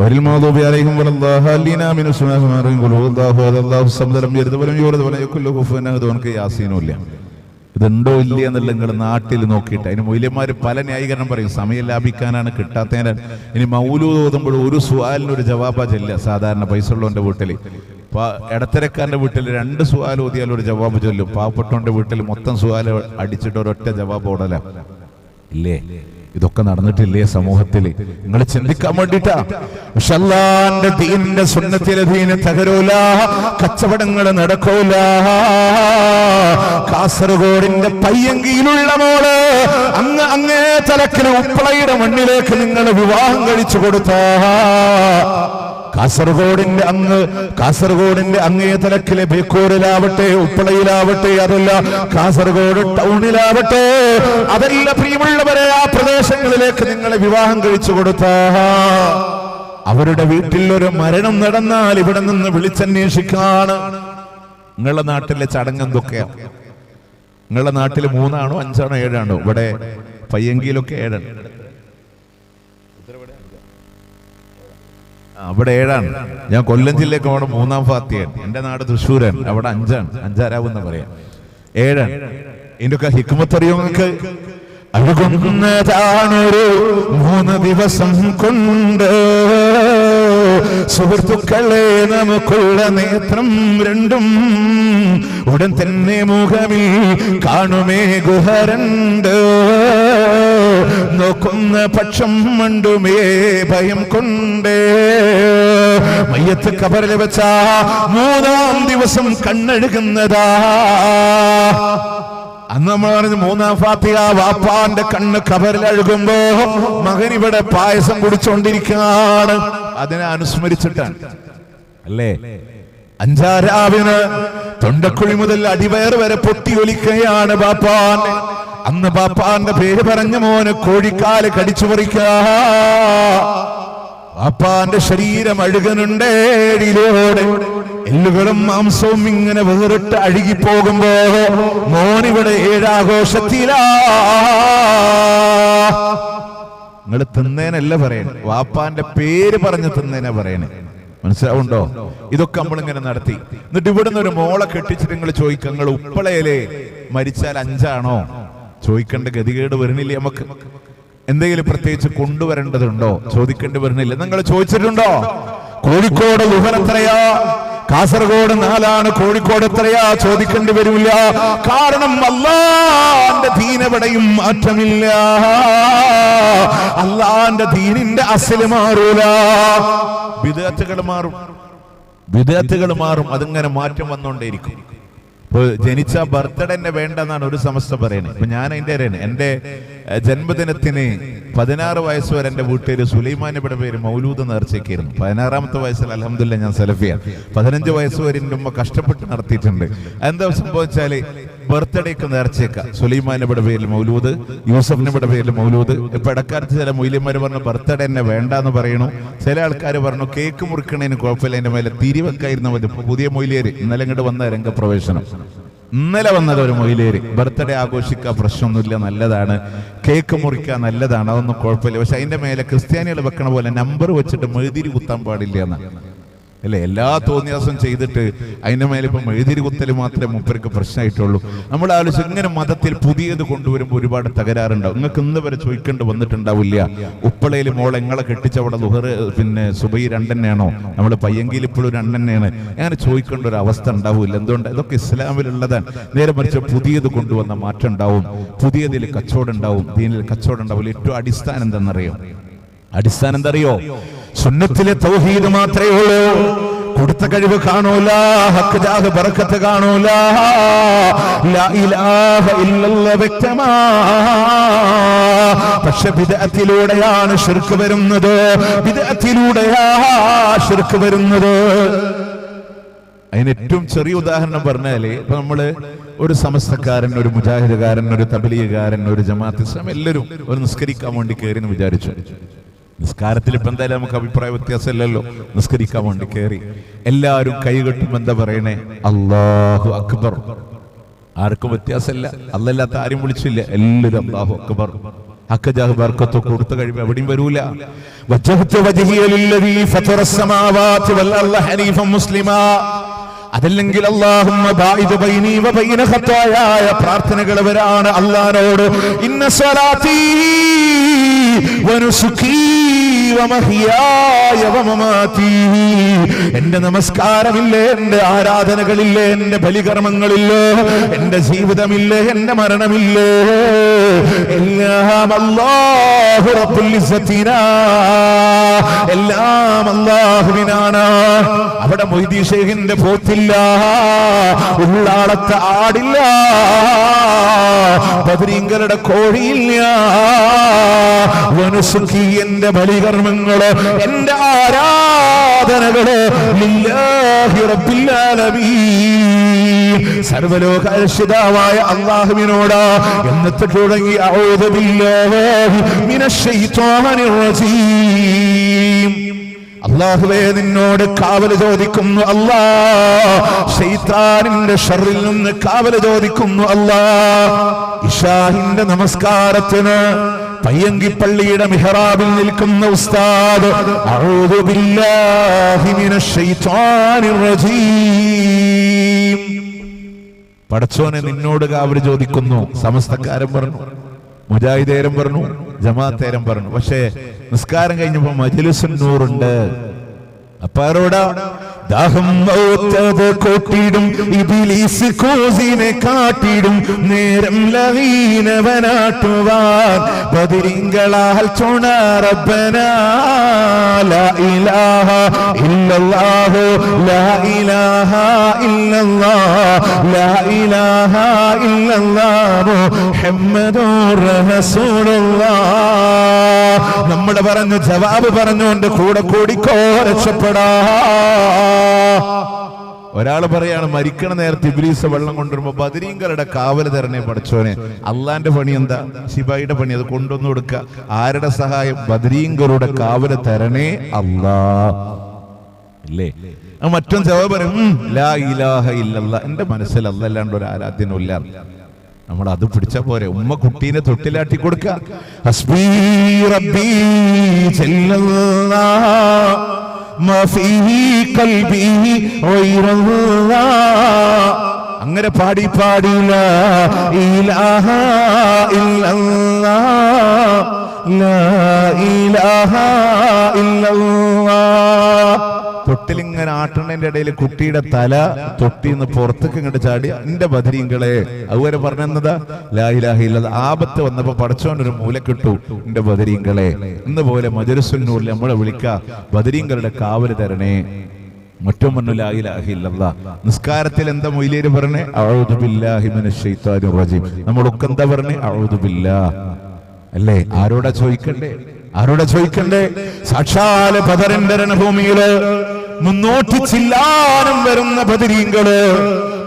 S1: ഒരു മഗ്ദൂബി അലൈഹിം വലദ്ദാലിൻ ആമീൻ സുബ്ഹാനഹു വതആല അല്ലാഹു സമദലം യർദു വലം യൂറദു വലം യകുല്ലു കുഫുവൻ അഹദ്. ഓൻക്ക് യാസീനും ഇല്ല. ഇതുണ്ടോ ഇല്ല എന്നുള്ള നിങ്ങൾ നാട്ടിൽ നോക്കിയിട്ട് അതിന് മൂല്യന്മാർ പല ന്യായീകരണം പറയും. സമയം ലാഭിക്കാനാണ്, കിട്ടാത്തതിനാണ്. ഇനി മൗലൂദ് ഓതുമ്പോൾ ഒരു സുആലിന് ഒരു ജവാബാ ചെല്ല. സാധാരണ പൈസ ഉള്ളവന്റെ വീട്ടില്, ഇടത്തരക്കാരന്റെ വീട്ടിൽ 2 സുആൽ ഓതിയാൽ ഒരു ജവാബ് ചൊല്ലും. പാവപ്പെട്ടവന്റെ വീട്ടിൽ മൊത്തം സുആൽ അടിച്ചിട്ട് ഒരൊറ്റ ജവാബ് ഓടല ഇല്ലേ? ഇതൊക്കെ നടന്നിട്ടില്ലേ സമൂഹത്തിൽ? നിങ്ങൾ ചിന്തിക്കാൻ വേണ്ടിട്ടാ. അല്ലാഹുവിന്റെ ദീനിന്റെ സുന്നത്തിലെ ദീന് തകരൂല, കച്ചവടങ്ങൾ നടക്കൂല. കാസർഗോഡിന്റെ പയ്യങ്കിയിലുള്ള മോള് അങ്ങേ തലക്കിൽ ഉപ്പളയുടെ മണ്ണിലേക്ക് നിങ്ങൾ വിവാഹം കഴിച്ചു കൊടുത്താ, കാസർഗോഡിന്റെ അങ്ങേ തലക്കിലെ ബേക്കൂരിലാവട്ടെ, ഉപ്പളയിലാവട്ടെ, അതല്ല കാസർഗോഡ് ടൗണിലാവട്ടെ, അതല്ല പ്രിയമുള്ളവരെ, ആ പ്രദേശങ്ങളിലേക്ക് നിങ്ങളെ വിവാഹം കഴിച്ചു കൊടുത്ത അവരുടെ വീട്ടിൽ ഒരു മരണം നടന്നാൽ ഇവിടെ നിന്ന് വിളിച്ചന്വേഷിക്കാണ്. നിങ്ങളുടെ നാട്ടിലെ ചടങ്ങ് എന്തൊക്കെയാ? നിങ്ങളുടെ നാട്ടിൽ 3 ആണോ 5 ആണോ 7 ആണോ? ഇവിടെ പയ്യങ്കിയിലൊക്കെ 7 ആണ്. അവിടെ 7 ആണ്. ഞാൻ കൊല്ലം ജില്ലയ്ക്ക് അവിടെ 3-ാം ഫാത്തിയാണ്. എന്റെ നാട് തൃശ്ശൂരാണ്, അവിടെ 5 ആണ്. 5 ആരാവെന്ന് പറയാം, 7 ആണ്. ഇതിന്റെയൊക്കെ ഹിക്മത്ത് അറിയോ നിങ്ങൾക്ക്? അഴുകുന്നതാണൊരു 3 ദിവസം കൊണ്ട് സുഹൃത്തുക്കളെ നമുക്കുള്ള നേത്രം രണ്ടും, ഉടൻ തന്നെ മുഖമിൽ കാണുമേ ഗുഹരണ്ട്, നോക്കുന്ന പക്ഷം മണ്ടുമേ ഭയം കൊണ്ട്. മയ്യത്ത് കബറിൽ വെച്ച 3-ാം ദിവസം കണ്ണഴുകുന്നതാ. അന്ന് നമ്മൾ പറഞ്ഞു 3-ാം ഫാത്തിഹ, വാപ്പാന്റെ കണ്ണ് കബറിൽ അഴുകുമ്പോ മകൻ ഇവിടെ പായസം കുടിച്ചുകൊണ്ടിരിക്കുകയാണ്. അതിനെ അനുസ്മരിച്ചിട്ടാണ് അല്ലേ? 5-ാം രാവിന് തൊണ്ടക്കുഴി മുതൽ അടിവയറ് വരെ പൊട്ടി ഒലിക്കുകയാണ് ബാപ്പാന്റെ. അന്ന് ബാപ്പാന്റെ പേര് പറഞ്ഞ മോന് കോഴിക്കാല് കടിച്ചു പറിക്ക. ബാപ്പാന്റെ ശരീരം അഴുകനുണ്ട്, എല്ലുകളും മാംസവും ഇങ്ങനെ വേറിട്ട് അഴുകിപ്പോകുമ്പോ മോനിവിടെ 7 ആഘോഷത്തിലാ. നിങ്ങൾ തിന്നേനല്ല പറയണേ, വാപ്പാന്റെ പേര് പറഞ്ഞ് തിന്നേനെ പറയണേ. മനസ്സിലാവുണ്ടോ? ഇതൊക്കെ നമ്മളിങ്ങനെ നടത്തി. എന്നിട്ട് ഇവിടുന്ന് ഒരു മോളെ കെട്ടിച്ചിട്ട് നിങ്ങൾ ചോദിക്കുക, നിങ്ങൾ ഉപ്പളയിലെ മരിച്ചാൽ 5 ആണോ? ചോദിക്കേണ്ട ഗതികേട് വരുന്നില്ലേ നമുക്ക്? എന്തെങ്കിലും പ്രത്യേകിച്ച് കൊണ്ടുവരേണ്ടതുണ്ടോ? ചോദിക്കേണ്ടി വരുന്നില്ല. നിങ്ങൾ ചോദിച്ചിട്ടുണ്ടോ? കോഴിക്കോട് ലുഹർ എത്രയാ? കാസർഗോഡ് 4 ആണ്. കോഴിക്കോട് എത്രയാ? ചോദിക്കേണ്ടി വരില്ല. കാരണം അല്ലാഹുവിന്റെ ദീനെവിടെയും മാറ്റമില്ല. അല്ലാഹുവിന്റെ ദീനിന്റെ അസ്ല് മാറൂല. ബിദ്അത്തുകൾ മാറും. അതിങ്ങനെ മാറ്റം വന്നുകൊണ്ടേയിരിക്കും. ജനിച്ച ബർത്ത്ഡേ വേണ്ടെന്നാണ് ഒരു സമസ്ത പറയുന്നത്. ഇപ്പൊ ഞാൻ എന്റെ ജന്മദിനത്തിന് 16 വയസ്സ് വരെ എന്റെ വീട്ടുകാര് സുലൈമാനിയുടെ പേര് മൗലൂദ് നേർച്ചയ്ക്കായിരുന്നു. 16-ാമത്തെ വയസ്സിൽ അൽഹംദുലില്ലാഹ് ഞാൻ സലഫിയാണ്. 15 വയസ്സ് വരെ എൻ്റെ ഉമ്മ കഷ്ടപ്പെട്ട് നടത്തിയിട്ടുണ്ട്. എന്താ സംഭവിച്ചാല് ബർത്ത്ഡേക്ക് നേർച്ചേക്ക, സുലൈമാനിയുടെ പേരിൽ മൗലൂദ്, യൂസഫിന്റെ പേരിൽ മൗലൂദ്. ഇപ്പൊ ഇടക്കാലത്ത് ചില മൊയ്ലിമാര് പറഞ്ഞു ബർത്ത്ഡേ എന്നെ വേണ്ടാന്ന് പറയണു. ചില ആൾക്കാർ പറഞ്ഞു കേക്ക് മുറിക്കണേന് കുഴപ്പമില്ല, അതിന്റെ മേലെ തിരിവെക്കായിരുന്നു മതി. ഇപ്പൊ പുതിയ മൊയ്ലിയേര് ഇന്നലെ ഇങ്ങോട്ട് വന്ന രംഗപ്രവേശനം, ഇന്നലെ വന്നത് ഒരു മൊയ്ലേര്. ബർത്ത്ഡേ ആഘോഷിക്കാൻ പ്രശ്നമൊന്നുമില്ല, നല്ലതാണ്. കേക്ക് മുറിക്കാൻ നല്ലതാണ്, അതൊന്നും കുഴപ്പമില്ല. പക്ഷെ അതിന്റെ മേലെ ക്രിസ്ത്യാനികൾ വെക്കണ പോലെ നമ്പർ വെച്ചിട്ട് മെഴുതിരി കുത്താൻ പാടില്ല എന്നാണ് അല്ലെ? എല്ലാ തോന്നിയാസം ചെയ്തിട്ട് അതിന്റെ മേലെ ഇപ്പം മെഴുതിരി കുത്തൽ മാത്രമേ മൂപ്പർക്ക് പ്രശ്നമായിട്ടുള്ളൂ. നമ്മൾ ആലോചിച്ച് ഇങ്ങനെ മതത്തിൽ പുതിയത് കൊണ്ടുവരുമ്പോൾ ഒരുപാട് തകരാറുണ്ടാവും. നിങ്ങൾക്ക് ഇന്ന് വരെ ചോദിക്കേണ്ടി വന്നിട്ടുണ്ടാവില്ല, ഉപ്പളയിൽ മോളെ എങ്ങളെ കെട്ടിച്ചവിടെ ലുഹർ പിന്നെ സുബൈ 2 തന്നെയാണോ? നമ്മൾ പയ്യങ്കിയിൽ ഇപ്പോഴും 2 തന്നെയാണ്. അങ്ങനെ ചോദിക്കേണ്ട ഒരു അവസ്ഥ ഉണ്ടാവില്ല. എന്തുകൊണ്ട്? ഇതൊക്കെ ഇസ്ലാമിലുള്ളതാണ്. നേരെ മറിച്ച് പുതിയത് കൊണ്ടുവന്ന മാറ്റം ഉണ്ടാവും. പുതിയതിൽ കച്ചവടം ഉണ്ടാവും, ദീനിൽ കച്ചവടം ഉണ്ടാവില്ല. ഏറ്റവും അടിസ്ഥാനം എന്താണെന്നറിയോ? അടിസ്ഥാനം എന്തറിയോ? സുന്നത്തിലെ തൗഹീദ് മാത്രമേ ഉള്ളൂ. കൊടുത്ത കഴിവ് കാണൂല, ഹക്ക് ജാഹ് ബറക്കത്ത് കാണൂല, ലാ ഇലാഹ ഇല്ലല്ലാഹ് വ്യക്തമാ. പക്ഷെ ബിദ്അത്തിലൂടെയാണ് ശിർക്ക് വരുന്നത്. ശിർക്ക് വരുന്നത്. അതിന് ഏറ്റവും ചെറിയ ഉദാഹരണം പറഞ്ഞാല്, ഇപ്പൊ നമ്മള് ഒരു സമസ്തക്കാരൻ, ഒരു മുജാഹിദുകാരൻ, ഒരു തബ്ലീഗുകാരൻ, ഒരു ജമാഅത്ത് ഇസ്ലാം എല്ലാവരും ഒരു നിസ്കരിക്കാൻ വേണ്ടി കയറി എന്ന് വിചാരിച്ചു. നിസ്കാരത്തിൽ ഇപ്പൊ എന്തായാലും നമുക്ക് അഭിപ്രായ വ്യത്യാസമില്ലല്ലോ. നിസ്കരിക്കാൻ വേണ്ടി കയറി എല്ലാവരും കൈകെട്ടും എന്താ പറയണേ? അല്ലാഹു അക്ബർ. ആർക്കും വ്യത്യാസമില്ല, അല്ലല്ലാത്ത ആരും വിളിച്ചില്ല, എല്ലാവരും അല്ലാഹു അക്ബർ. ഹക്ക് ജാഹ് ബർക്കത്ത് കൊടുത്ത കഴിവ് എവിടെയും വരൂല. വജ്ജഹ്തു വജ്ഹിയ ലില്ലദീ ഫതറ അസ്സമാവാതി വൽ അർള ഹനീഫൻ മുസ്ലിമാ. അതല്ലെങ്കിൽ അല്ലാഹുമ്മ ബാഇദ് ബൈനി വ ബൈന ഖത്തായായ പ്രാർത്ഥനകൾ വരാണ് അല്ലാഹുവോട്. ഇന്ന സ്വലാത്തി വനുസുഖീ വമഹ്യായ വമമാതീ. എന്റെ നമസ്കാരമില്ലേ, എന്റെ ആരാധനകളില്ലേ, എന്റെ ബലികർമ്മങ്ങളില്ലേ, എന്റെ ജീവിതമില്ലേ, എന്റെ മരണമില്ലേ, എല്ലാം അല്ലാഹു റബ്ബുൽ ഇസ്സത്തിനാ, എല്ലാം അല്ലാഹുവിനാണ്. അവിടെ മൊയ്‌ദി ശൈഖിന്റെ പോത്തില്ല, ഉള്ളാളത്തെ ആടില്ല, ബദരീങ്ങളുടെ കോഴിയില്ല. വനുസുഖി, എന്റെ ബലികർമ്മങ്ങള്, എന്റെ ആരാധനകള് ലില്ലാഹി റബ്ബിൽ ആലമീൻ, സർവലോക രക്ഷിതാവായ അല്ലാഹുവിനോട്. എന്നിട്ട് തുടങ്ങി അഊദു ബില്ലാഹി മിനശ് ശൈത്വാനിർ റജീം. അല്ലാഹുവേ, നിന്നോട് കാവല് ചോദിക്കുന്നു അല്ലാ, ശൈത്താനിന്റെ ശർറിൽ നിന്ന് കാവല് ചോദിക്കുന്നു അല്ലാ. ഇശാഹിന്റെ നമസ്കാരത്തിന് പയ്യങ്കിപ്പള്ളിയുടെ മിഹ്റാബിൽ നിൽക്കുന്ന ഉസ്താദ് അഊദു ബില്ലാഹി മിനശ് ശൈത്വാനിർ റജീം. പടച്ചോനെ, നിന്നോട് കാവല് ചോദിക്കുന്നു. സമസ്തക്കാരൻ പറഞ്ഞു, മുജാഹിദേരം പറഞ്ഞു, ജമാഅത്തേരം പറഞ്ഞു. പക്ഷേ നിസ്കാരം കഴിഞ്ഞപ്പോ മജ്‌ലിസുൻ നൂറുണ്ട്. അപ്പാരോടാ ദാഹം ഔത്തത് കൊട്ടിടും, ഇബ്ലീസ് കോസിനെ കാട്ടിടും, നേരം ലഹീനവനാട്ടുവാൻ ബദരീങ്ങളാൽ തുണ റബ്ബനാ. ലാ ഇലാഹ ഇല്ലല്ലാഹു, ലാ ഇലാഹ ഇല്ലല്ലാഹ്, ലാ ഇലാഹ ഇല്ലല്ലാഹു മുഹമ്മദുർ റസൂലുള്ളാഹ്. നമ്മൾ പറഞ്ഞു, ജവാബ് പറഞ്ഞുകൊണ്ട് കൂടെ കൂടിക്കോ, രക്ഷപ്പെടാ. ഒരാള് പറയാണ്, മരിക്കണ നേരത്തെ ഇബ്ലീസ് വെള്ളം കൊണ്ടുവരുമ്പോ ബദരീങ്ങളുടെ കാവല് തരണേ പടച്ചോനെ. അള്ളാന്റെ പണി എന്താ? ശിബായിയുടെ പണി. അത് കൊണ്ടുവന്നു കൊടുക്കുക. ആരുടെ സഹായം? ബദരീങ്ങളുടെ കാവല് തരണേ അല്ലാ ഇല്ലേ? മറ്റും ജവാബ് പറയും, ലാ ഇലാഹ ഇല്ലല്ലാഹ്, എന്റെ മനസ്സിൽ അല്ലാണ്ട് ഒരു ആരാധ്യനില്ല. നമ്മൾ അത് പിടിച്ച പോരെ. ഉമ്മ കുട്ടീനെ തൊട്ടിലാട്ടി കൊടുക്ക. ഹസ്ബീ റബ്ബീ ജല്ലല്ലാഹ് മാ ഫീഹി ഖൽബി ഗൈറല്ലാഹ്. അങ്ങനെ പാടി പാടില്ല ഇലാഹ ഇല്ലല്ലാഹ്, ലാ ഇലാഹ ഇല്ലല്ലാഹ്. തൊട്ടിലിങ്ങനെ ആട്ടണന്റെ ഇടയിൽ കുട്ടിയുടെ തല തൊട്ടിന്ന് പുറത്തേക്ക് ഇങ്ങോട്ട് ചാടി, എന്റെ ബദരീങ്ങളെ. അതുവരെ പറഞ്ഞതാ ലാ ഇലാഹ ഇല്ലല്ലാഹ്. ആപത്ത് വന്നപ്പോ പടച്ചോണ്ടൊരു മൂലക്കിട്ടു, എന്റെ ബദരീങ്ങളെ. ഇന്ന് പോലെ മജ്‌ലിസുൻ നൂറിൽ നമ്മളെ വിളിക്ക, ബദരീങ്ങളുടെ കാവല് തരണേ. മറ്റും പറഞ്ഞു ലാ ഇലാഹ ഇല്ലല്ലാഹ്. നിസ്കാരത്തിൽ എന്താ മൊയ്‌ലിയര് പറഞ്ഞേ? അഊദു ബില്ലാഹി മിനശ് ശൈത്വാനിർ റജീം. നമ്മളൊക്കെ എന്താ പറഞ്ഞേ? അഊദു ബില്ലാഹ് അല്ലേ? ആരോടാ ചോദിക്കണ്ടേ? ആരോടാ ചോദിക്കണ്ടേ? സാക്ഷാല് ബദറിന്റെ രണഭൂമിയില് മുന്നോട്ട് ചില്ലാനം വരുന്ന ബദരീങ്ങള്,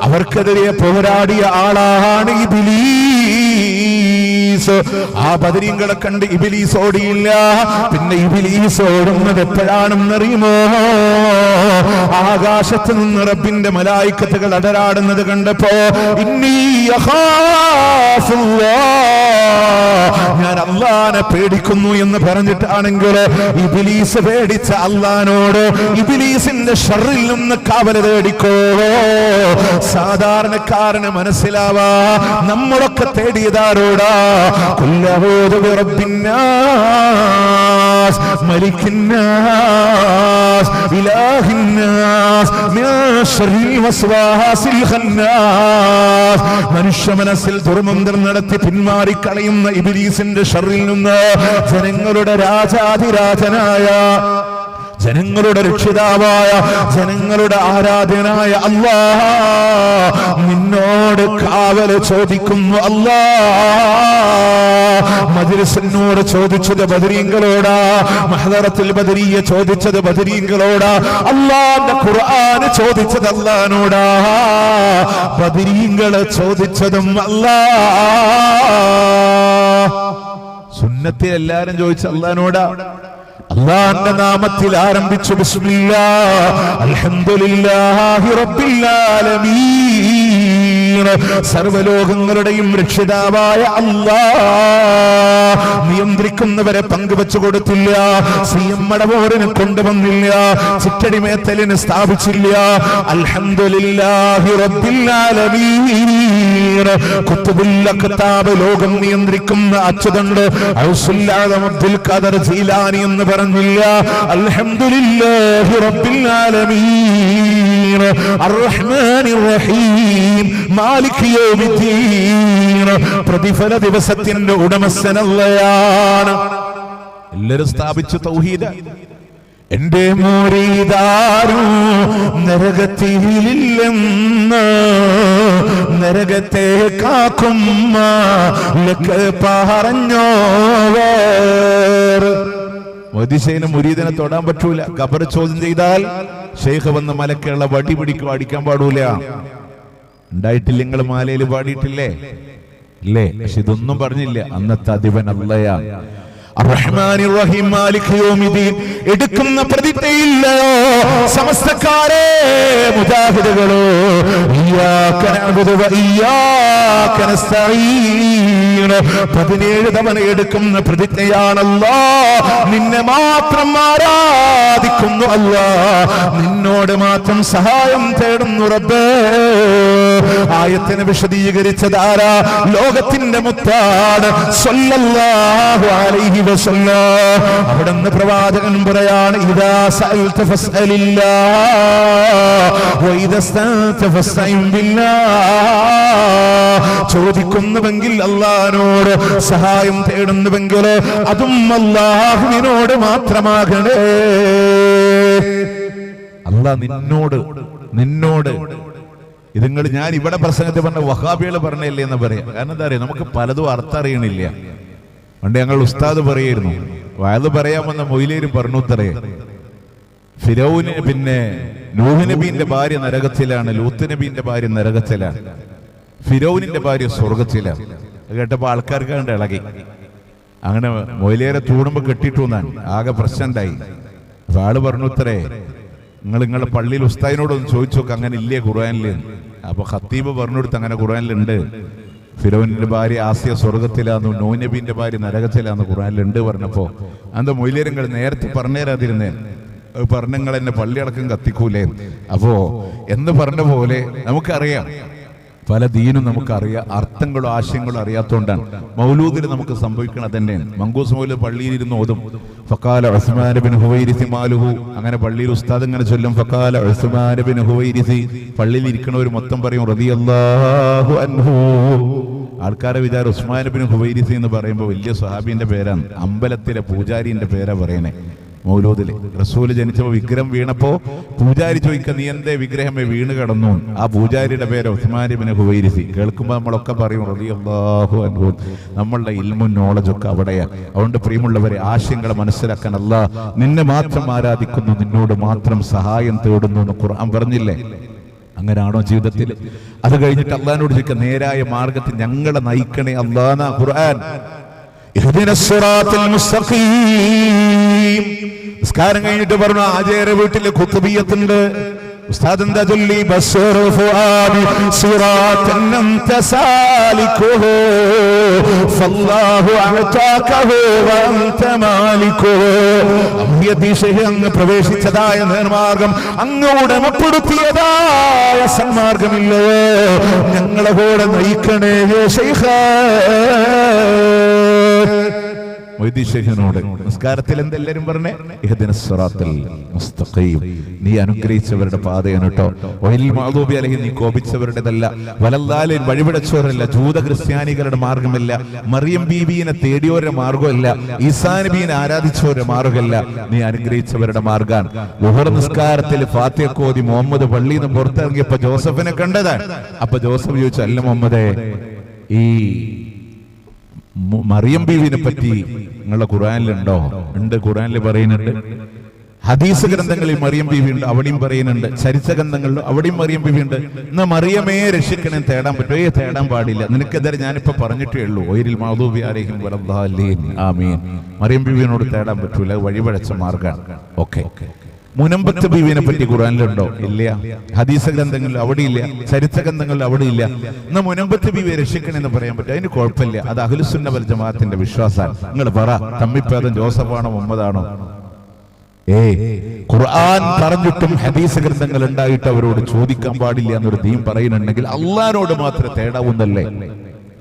S1: അവർക്കെതിരെ പോരാടിയ ആളാണ് ഇബ്ലീസ്. ആ ബദരീങ്ങളെ കണ്ട് ഇബ്ലീസ് ഓടിയില്ല. പിന്നെ ഇബ്ലീസ് ഓടുന്നത് എപ്പോഴാണെന്നറിയുമോ? ആകാശത്ത് നിന്ന് റബ്ബിന്റെ മലായിക്കത്തുകൾ അടരാടുന്നത് കണ്ടപ്പോ, ഇന്നീ ഞാൻ അല്ലാഹനെ പേടിക്കുന്നു എന്ന് പറഞ്ഞിട്ടാണെങ്കിൽ ഇബ്ലീസ് പേടിച്ച അല്ലാഹനോട് ഇബ്ലീസിന്റെ ശർറിൽ നിന്ന് കാവല് തേടിക്കോ. സാധാരണക്കാരന് മനസ്സിലാവാ, നമ്മളൊക്കെ തേടിയതാരോടാ? ഖുല്ലഊദു ബിറബ്ബിന്നാസ് മലിക്കിന്നാസ് ഇലാഹിന്നാസ് മിൻ ശർരിൽ വസ്വാസിൽ ഖന്നാസ്. മനുഷ്യ മനസ്സിൽ ദുർമന്ത്രം നടത്തി പിന്മാറിക്കളയുന്ന ഇബ്ലീസിന്റെ ശർറിൽ നിന്ന് ജനങ്ങളുടെ രാജാധിരാജനായ, ജനങ്ങളുടെ രക്ഷിതാവായ, ജനങ്ങളുടെ ആരാധനായ അല്ലാഹ് നിന്നോട് കാവല് ചോദിക്കുന്നു. അല്ലാഹ് മജ്‌ലിസിനോട് ചോദിച്ചത് ബദരീങ്ങളോടാ, മഹ്ദറത്തുൽ ബദരിയ ചോദിച്ചത് ബദരീങ്ങളോടാ, അല്ലാഹുവിന്റെ ഖുർആൻ ചോദിച്ചത് അല്ലാഹുവിനോടാ, ബദരീങ്ങളെ ചോദിച്ചതും അല്ലാഹ്. സുന്നത്തിൽ എല്ലാരും ചോദിച്ച അല്ലാഹുവിനോടാ. അല്ലാഹുവിന്റെ നാമത്തിൽ ആരംഭിച്ചു, ബിസ്മില്ലാഹ് അൽഹംദുലില്ലാഹി റബ്ബിൽ ആലമീൻ. സർവലോകങ്ങളുടെയും രക്ഷിതാവായ അല്ലാഹ് നിയന്ത്രിക്കുന്നവരെ പങ്കുവെച്ചു കൊടുത്തില്ല, സിഎം മടവൂരിന് കൊണ്ടുവന്നില്ല, ചിറ്റടി മേത്തലിന് സ്ഥാപിച്ചില്ല. അൽഹംദുലില്ലാഹി റബ്ബിൽ ആലമീൻ. ഖുത്ബുൽ അഖ്താബ് ലോകം നിയന്ത്രിക്കുന്ന അച്യുതണ്ട് ഔസുൽ ആദം അബ്ദുൽ ഖാദർ ജീലാനി എന്ന് പറഞ്ഞില്ല. അൽഹംദുലില്ലാഹി റബ്ബിൽ ആലമീൻ അർറഹ്മാനിർ റഹീം മാലിക് യൗമിദ്ദീൻ. പ്രതിഫല ദിവസത്തിന്റെ ഉടമസ്ഥനല്ലയാണ്. എല്ലാവരും സ്ഥാപിച്ചു തൗഹീദ്. എന്റെ മുരീദാരും നരകത്തിലില്ലെന്ന് നരകത്തെ കാക്കും മാലിക് പറഞ്ഞോവർ. മൊയ്തീശേന് മുരീദിനെ തൊടാൻ പറ്റൂല. ഖബർ ചോദ്യം ചെയ്താൽ ശൈഖ് വന്ന് മലക്കുള്ള വടി പിടിക്കും, അടിക്കാൻ പാടൂല. ഉണ്ടായിട്ടില്ല, നിങ്ങൾ മാലയിൽ പാടിയിട്ടില്ലേ? ഇല്ലേ? പക്ഷെ ഇതൊന്നും പറഞ്ഞില്ല. അന്നത്തെ അധിപൻ അല്ലയാ. അർറഹ്മാനിർ റഹീം മാലിക് യൗമിദ്ദീൻ. എടുക്കുന്ന പ്രതിജ്ഞയില്ലയോ സമസ്തക്കാരെ, മുജാഹിദുകളോ, ഇയ്യാക നഅ്ബുദു വ ഇയ്യാക നസ്തഈൻ. 17 തവണ എടുക്കുന്ന പ്രതിജ്ഞയാണ് അല്ലാഹ്. നിന്നെ മാത്രം ആരാധിക്കുന്നു അല്ലാഹ്, നിന്നോട് മാത്രം സഹായം തേടുന്നു റബ്ബേ. ആയത്തിനെ വിശദീകരിച്ചതാരാ? ലോകത്തിന്റെ മുത്താണ് സ്വല്ലല്ലാഹു അലൈഹി വസല്ലം. അവിടുന്ന് പ്രവാചകൻ പറയാണ്, ഇദാ സഅൽത ഫസ്അലില്ലാഹ് വ ഇദാ സ്തഅൻത ഫസ്തഇൻ ബില്ലാഹ്. ചോദിക്കുന്നുവെങ്കിൽ അല്ലാഹുവിനോട്, സഹായം തേടുന്നുവെങ്കിൽ അതും അല്ലാഹുവിനോട് മാത്രമാകണേ. അല്ലാഹ് നിന്നോട് ഇതുങ്ങൾ ഞാൻ ഇവിടെ പ്രസംഗത്തിൽ പറഞ്ഞ വഹാബികൾ പറഞ്ഞല്ലേ എന്ന് പറയാം. കാരണം എന്താ അറിയാം, നമുക്ക് പലതും അർത്ഥം അറിയണില്ല. പണ്ട് ഞങ്ങൾ ഉസ്താദ് പറയായിരുന്നു, വയത് പറയാമെന്ന മൊയ്ലേരും പറഞ്ഞു തറേ. ഫിറൗന് പിന്നെ നൂഹ് നബീന്റെ ഭാര്യ നരകത്തിലാണ്, ലൂത്ത് നബീന്റെ ഭാര്യ നരകത്തിലാണ്, ഫിറൗനിന്റെ ഭാര്യ സ്വർഗത്തിലാണ്. കേട്ടപ്പോ ആൾക്കാർക്ക് കണ്ട് ഇളകി. അങ്ങനെ മൊയ്ലേരെ തൂണുമ്പോ കെട്ടിട്ടുന്നാണ്, ആകെ പ്രശ്നം ഉണ്ടായി. അപ്പൊ ആള് പറഞ്ഞു തരേ, നിങ്ങളുടെ പള്ളിയിൽ ഉസ്താദിനോടൊന്ന് ചോദിച്ചു നോക്ക്, അങ്ങനെ ഇല്ലേ ഖുർആനില്? അപ്പൊ ഖത്തീബ് പറഞ്ഞു കൊടുത്ത് അങ്ങനെ ഖുർആനിലുണ്ട്. ഫിറൗനിന്റെ ഭാര്യ ആസിയ സ്വർഗത്തിലാന്ന്, നൂഹ് നബീന്റെ ഭാര്യ നരകത്തിലാന്ന് ഖുർആനിലുണ്ട് പറഞ്ഞപ്പോ എന്താ മൊയ്ലേരങ്ങൾ നേരത്തെ പറഞ്ഞുതരാതിരുന്നേ? പറഞ്ഞങ്ങൾ എന്നെ പള്ളിയടക്കം കത്തിക്കൂലേ? അപ്പോ എന്ന് പറഞ്ഞ പോലെ നമുക്കറിയാം, പല ദീനും നമുക്കറിയാം, അർത്ഥങ്ങളും ആശയങ്ങളും അറിയാത്തതുകൊണ്ടാണ്. മൗലൂദിൽ നമുക്ക് സംഭവിക്കണത് തന്നെയാണ്. മങ്കൂസ് മൗലൂദ് പള്ളിയിൽ ഇരുന്ന് ഓതും, ഫഖാല ഉസ്മാൻ ബിൻ ഹുവൈരിസി മാലുഹു. അങ്ങനെ പള്ളിയിൽ ഉസ്താദ് ഇങ്ങനെ ചൊല്ലും, ഫഖാല ഉസ്മാൻ ബിൻ ഹുവൈരിസി. പള്ളിയിൽ ഇരിക്കണവർ മൊത്തം പറയും റളിയല്ലാഹു അൻഹു. ആൾക്കാരെ വിചാരം ഉസ്മാൻ ബിൻ ഹുവൈരിസി എന്ന് പറയുമ്പോൾ വലിയ സ്വഹാബിന്റെ പേരാണ്, അമ്പലത്തിലെ പൂജാരിന്റെ പേരാ പറയണേ. മൗലൂദില് റസൂല് ജനിച്ചപ്പോ വിഗ്രഹം വീണപ്പോ പൂജാരി ചോദിക്കുക, നീ എന്തേ വിഗ്രഹമേ വീണ് കിടന്നു? ആ പൂജാരിയുടെ പേര് ഉസ്മാൻ ഇബ്നു ഹുവൈരിസി. കേൾക്കുമ്പോൾ നമ്മളൊക്കെ പറയും റളിയല്ലാഹു അൻഹു. നമ്മളുടെ ഇൽമും നോളജൊക്കെ അവിടെയാണ്. അതുകൊണ്ട് പ്രിയമുള്ളവരെ, ആശയങ്ങളെ മനസ്സിലാക്കാൻ അല്ലാഹ് നിന്നെ മാത്രം ആരാധിക്കുന്നു, നിന്നോട് മാത്രം സഹായം തേടുന്നു എന്ന് ഖുർആൻ പറഞ്ഞില്ലേ? അങ്ങനാണോ ജീവിതത്തിൽ? അത് കഴിഞ്ഞിട്ട് അള്ളാഹിനോട് ചോദിക്കുക, നേരായ മാർഗത്തിൽ ഞങ്ങളെ നയിക്കണേ അല്ലാഹ്. ഖുർആൻ നിസ്കാരം കഴിഞ്ഞിട്ട് പറഞ്ഞു, ആചാര്യ വീട്ടില് ഖുത്ബിയ്യത്തുണ്ട്. ഉസ്താദ് എന്താ ചൊല്ലി? ബസ്സറു ഫുആദി സിറാത്തൻ അൻത സാലികുഹു ഫല്ലാഹു അഅതാകഹു വ അൻത മാലികുഹു. അമ്യദിശഹ, അങ്ങ് പ്രവേശിച്ചതായ നേർമാർഗം, അങ്ങ് ഉടമപ്പെടുത്തിയതായ സന്മാർഗമില്ലയോ? ഞങ്ങളെ കൂടെ നയിക്കണേ ശൈഖേ. മൊയ്തീശേഖനോട് നിസ്കാരത്തിൽ എന്തെല്ലാരും പറഞ്ഞേ? ഇഹ്ദിനസ് സിറാത്തൽ മുസ്തഖീം, നീ അനുഗ്രഹിച്ചവരുടെ പാതയാണ് കേട്ടോ. വഹിൽ മഅ്ദൂബി അലൈഹിം, നീ കോപിച്ചവരുടേതല്ല. വലല്ലാലിൻ, വഴിപിടച്ചവരല്ല. ജൂത ക്രിസ്ത്യാനികളുടെ മാർഗമല്ല. മറിയം ബീബീനെ തേടിയവരുടെ മാർഗമല്ല. ഈസാ നബീനെ ആരാധിച്ചവരുടെ മാർഗമല്ല. നീ അനുഗ്രഹിച്ചവരുടെ മാർഗാൻ. ളുഹർ നിസ്കാരത്തിൽ ഫാത്തിഹ ഓതി മുഹമ്മദ് പള്ളിയിൽ നിന്ന് പുറത്തിറങ്ങിയപ്പോ ജോസഫിനെ കണ്ടതാണ്. അപ്പൊ ജോസഫ് ചോദിച്ചു, അല്ല മുഹമ്മദേ, ഈ മറിയം ബീവിനെ പറ്റി നിങ്ങളുടെ ഖുർആനിലുണ്ടോ? ഉണ്ട്, ഖുർആനിൽ പറയുന്നുണ്ട്. ഹദീസ് ഗ്രന്ഥങ്ങളിൽ മറിയം ബീവി ഉണ്ട്, അവിടെയും പറയുന്നുണ്ട്. ചരിത്ര ഗ്രന്ഥങ്ങളിലും അവിടെയും മറിയം ബീവി ഉണ്ട്. എന്നാ മറിയമേ രക്ഷിക്കണേ തേടാൻ പറ്റുമോ? തേടാൻ പാടില്ല. നിനക്കെതിരെ ഞാനിപ്പോ പറഞ്ഞിട്ടേ ഉള്ളൂ, വൈരിൽ മഗ്ദൂബി അലൈഹിം വലദ്ദാലിൻ ആമീൻ. മറിയം ബീവിനോട് തേടാൻ പറ്റൂല, വഴിപഴച്ച മാർഗാണ്. ഓക്കെ, മുനമ്പത്ത് ബീവിനെ പറ്റി ഖുർആനിലുണ്ടോ? ഇല്ല. ഹദീസ് ഗ്രന്ഥങ്ങളിൽ അവിടെ ഇല്ല, ചരിത്ര ഗ്രന്ഥങ്ങളിൽ അവിടെ ഇല്ല. എന്നാ മുനമ്പത്ത് ബീവിയെ രക്ഷിക്കണമെന്ന് പറയാൻ പറ്റും, അതിന് കുഴപ്പമില്ല. അത് അഹ്ലുസുന്ന വൽ ജമാഅത്തിന്റെ വിശ്വാസമാണ്. നിങ്ങൾ പറ, തമ്മിപ്പേദം ജോസഫാണോ മുഹമ്മദാണോ? ഖുർആൻ പറഞ്ഞിട്ടും ഹദീസ് ഗ്രന്ഥങ്ങൾ ഉണ്ടായിട്ട് അവരോട് ചോദിക്കാൻ പാടില്ല എന്നൊരു ദീൻ പറയുന്നുണ്ടെങ്കിൽ അള്ളാഹിനോട് മാത്രമേ തേടാവുന്നല്ലേ?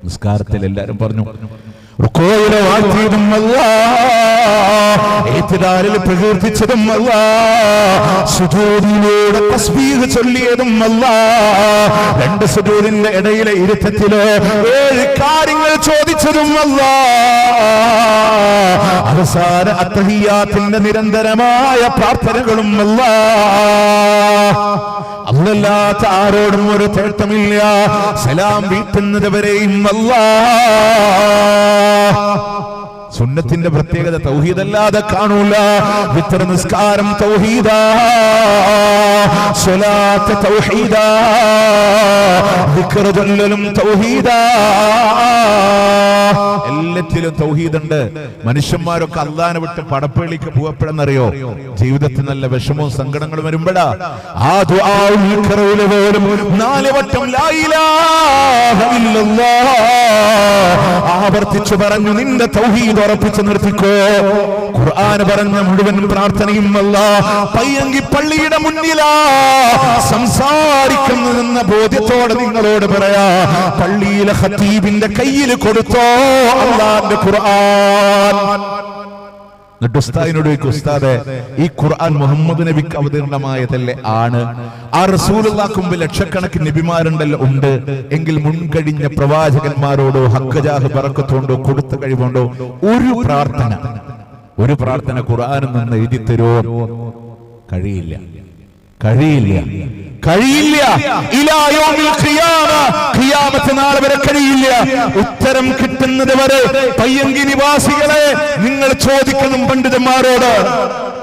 S1: നിസ്കാരത്തിൽ എല്ലാരും പറഞ്ഞു റുക്കോയിലെ വാഴ്ത്തിയതും അല്ലാഹ്, പ്രകീർത്തിച്ചതും അല്ലാഹ്, സുജൂദിലൂടെ തസ്ബീഹ് ചൊല്ലിയതും അല്ലാഹ്, രണ്ട് സുജൂദിന്റെ ഇടയിലെ ഇരുത്തത്തില് 7 കാര്യങ്ങൾ ചോദിച്ചതും അല്ലാഹ്, അവസാന അത്തഹിയ്യാത്തിന്റെ നിരന്തരമായ പ്രാർത്ഥനകളും അല്ലാഹ്. അല്ലാത്ത ആരോടും ഒരു തേട്ടമില്ല, സലാം വീട്ടുന്നത് വരെയും അല്ലാഹ്. സുന്നത്തിന്റെ പ്രത്യേകത തൗഹീദല്ലാതെ കാണൂല. വിത്തർ നിസ്കാരം തൗഹീദാ, സ്വലാത്ത് തൗഹീദാ, ദിക്ർ ചൊല്ലലും തൗഹീദാ. എല്ലാത്തിലും തൗഹീദുണ്ട്. മനുഷ്യന്മാരൊക്കെ അള്ളാനെ വിട്ട് പടപ്പേളിക്ക് പോകപ്പെടുന്നറിയോ? ജീവിതത്തിൽ നല്ല വിഷമവും സങ്കടങ്ങളും വരുമ്പോഴാ ആ ദുആഉൽ ദിക്റിൽ പോലും 4 വട്ടം ലാ ഇലാഹ ഇല്ലല്ലാഹ് ആവർത്തിച്ചു പറഞ്ഞു നിന്റെ തൗഹീദ് ഉറപ്പിച്ചു നിർത്തിക്കോ. ഖുർആൻ പറഞ്ഞ മുഴുവൻ പ്രാർത്ഥനയും അല്ലാഹ് പയ്യങ്കി പള്ളിയുടെ മുന്നിലാ സംസാരിക്കുന്നതെന്ന ബോധ്യത്തോടെ നിങ്ങളോട് പറയാ, പള്ളിയിലെ ഖതീബിന്റെ കയ്യിൽ കൊടുത്തോ അല്ലാഹുവിന്റെ ഖുർആൻ. എന്നിട്ട് ഉസ്താദിനോട് ചോദിക്കും, ഉസ്താദെ ഈ ഖുർആൻ മുഹമ്മദ് നബിക്ക് അവതീർണമായതല്ലേ? ആണ്. ആ റസൂലുള്ളാഹിക്ക് മുമ്പ് ലക്ഷക്കണക്കിന് നബിമാരുണ്ടല്ലോ? ഉണ്ട്. എങ്കിൽ മുൻകഴിഞ്ഞ പ്രവാചകന്മാരോടോ ഹഖ്ജാഹ് ബറക്കത്തോണ്ടോ കൊടുത്ത കഴിവുണ്ടോ ഒരു പ്രാർത്ഥന ഖുർആനിൽ നിന്ന് എഴുതി തരോ? കഴിയില്ല. ഇലാ യൗമിൽ ഖിയാമ, ഖിയാമത്ത് നാൾ വരെ കഴിയില്ല. ഉത്തരം കിട്ടുന്നത് വരെ പയ്യങ്കി നിവാസികളെ നിങ്ങൾ ചോദിക്കണം പണ്ഡിതന്മാരോട്.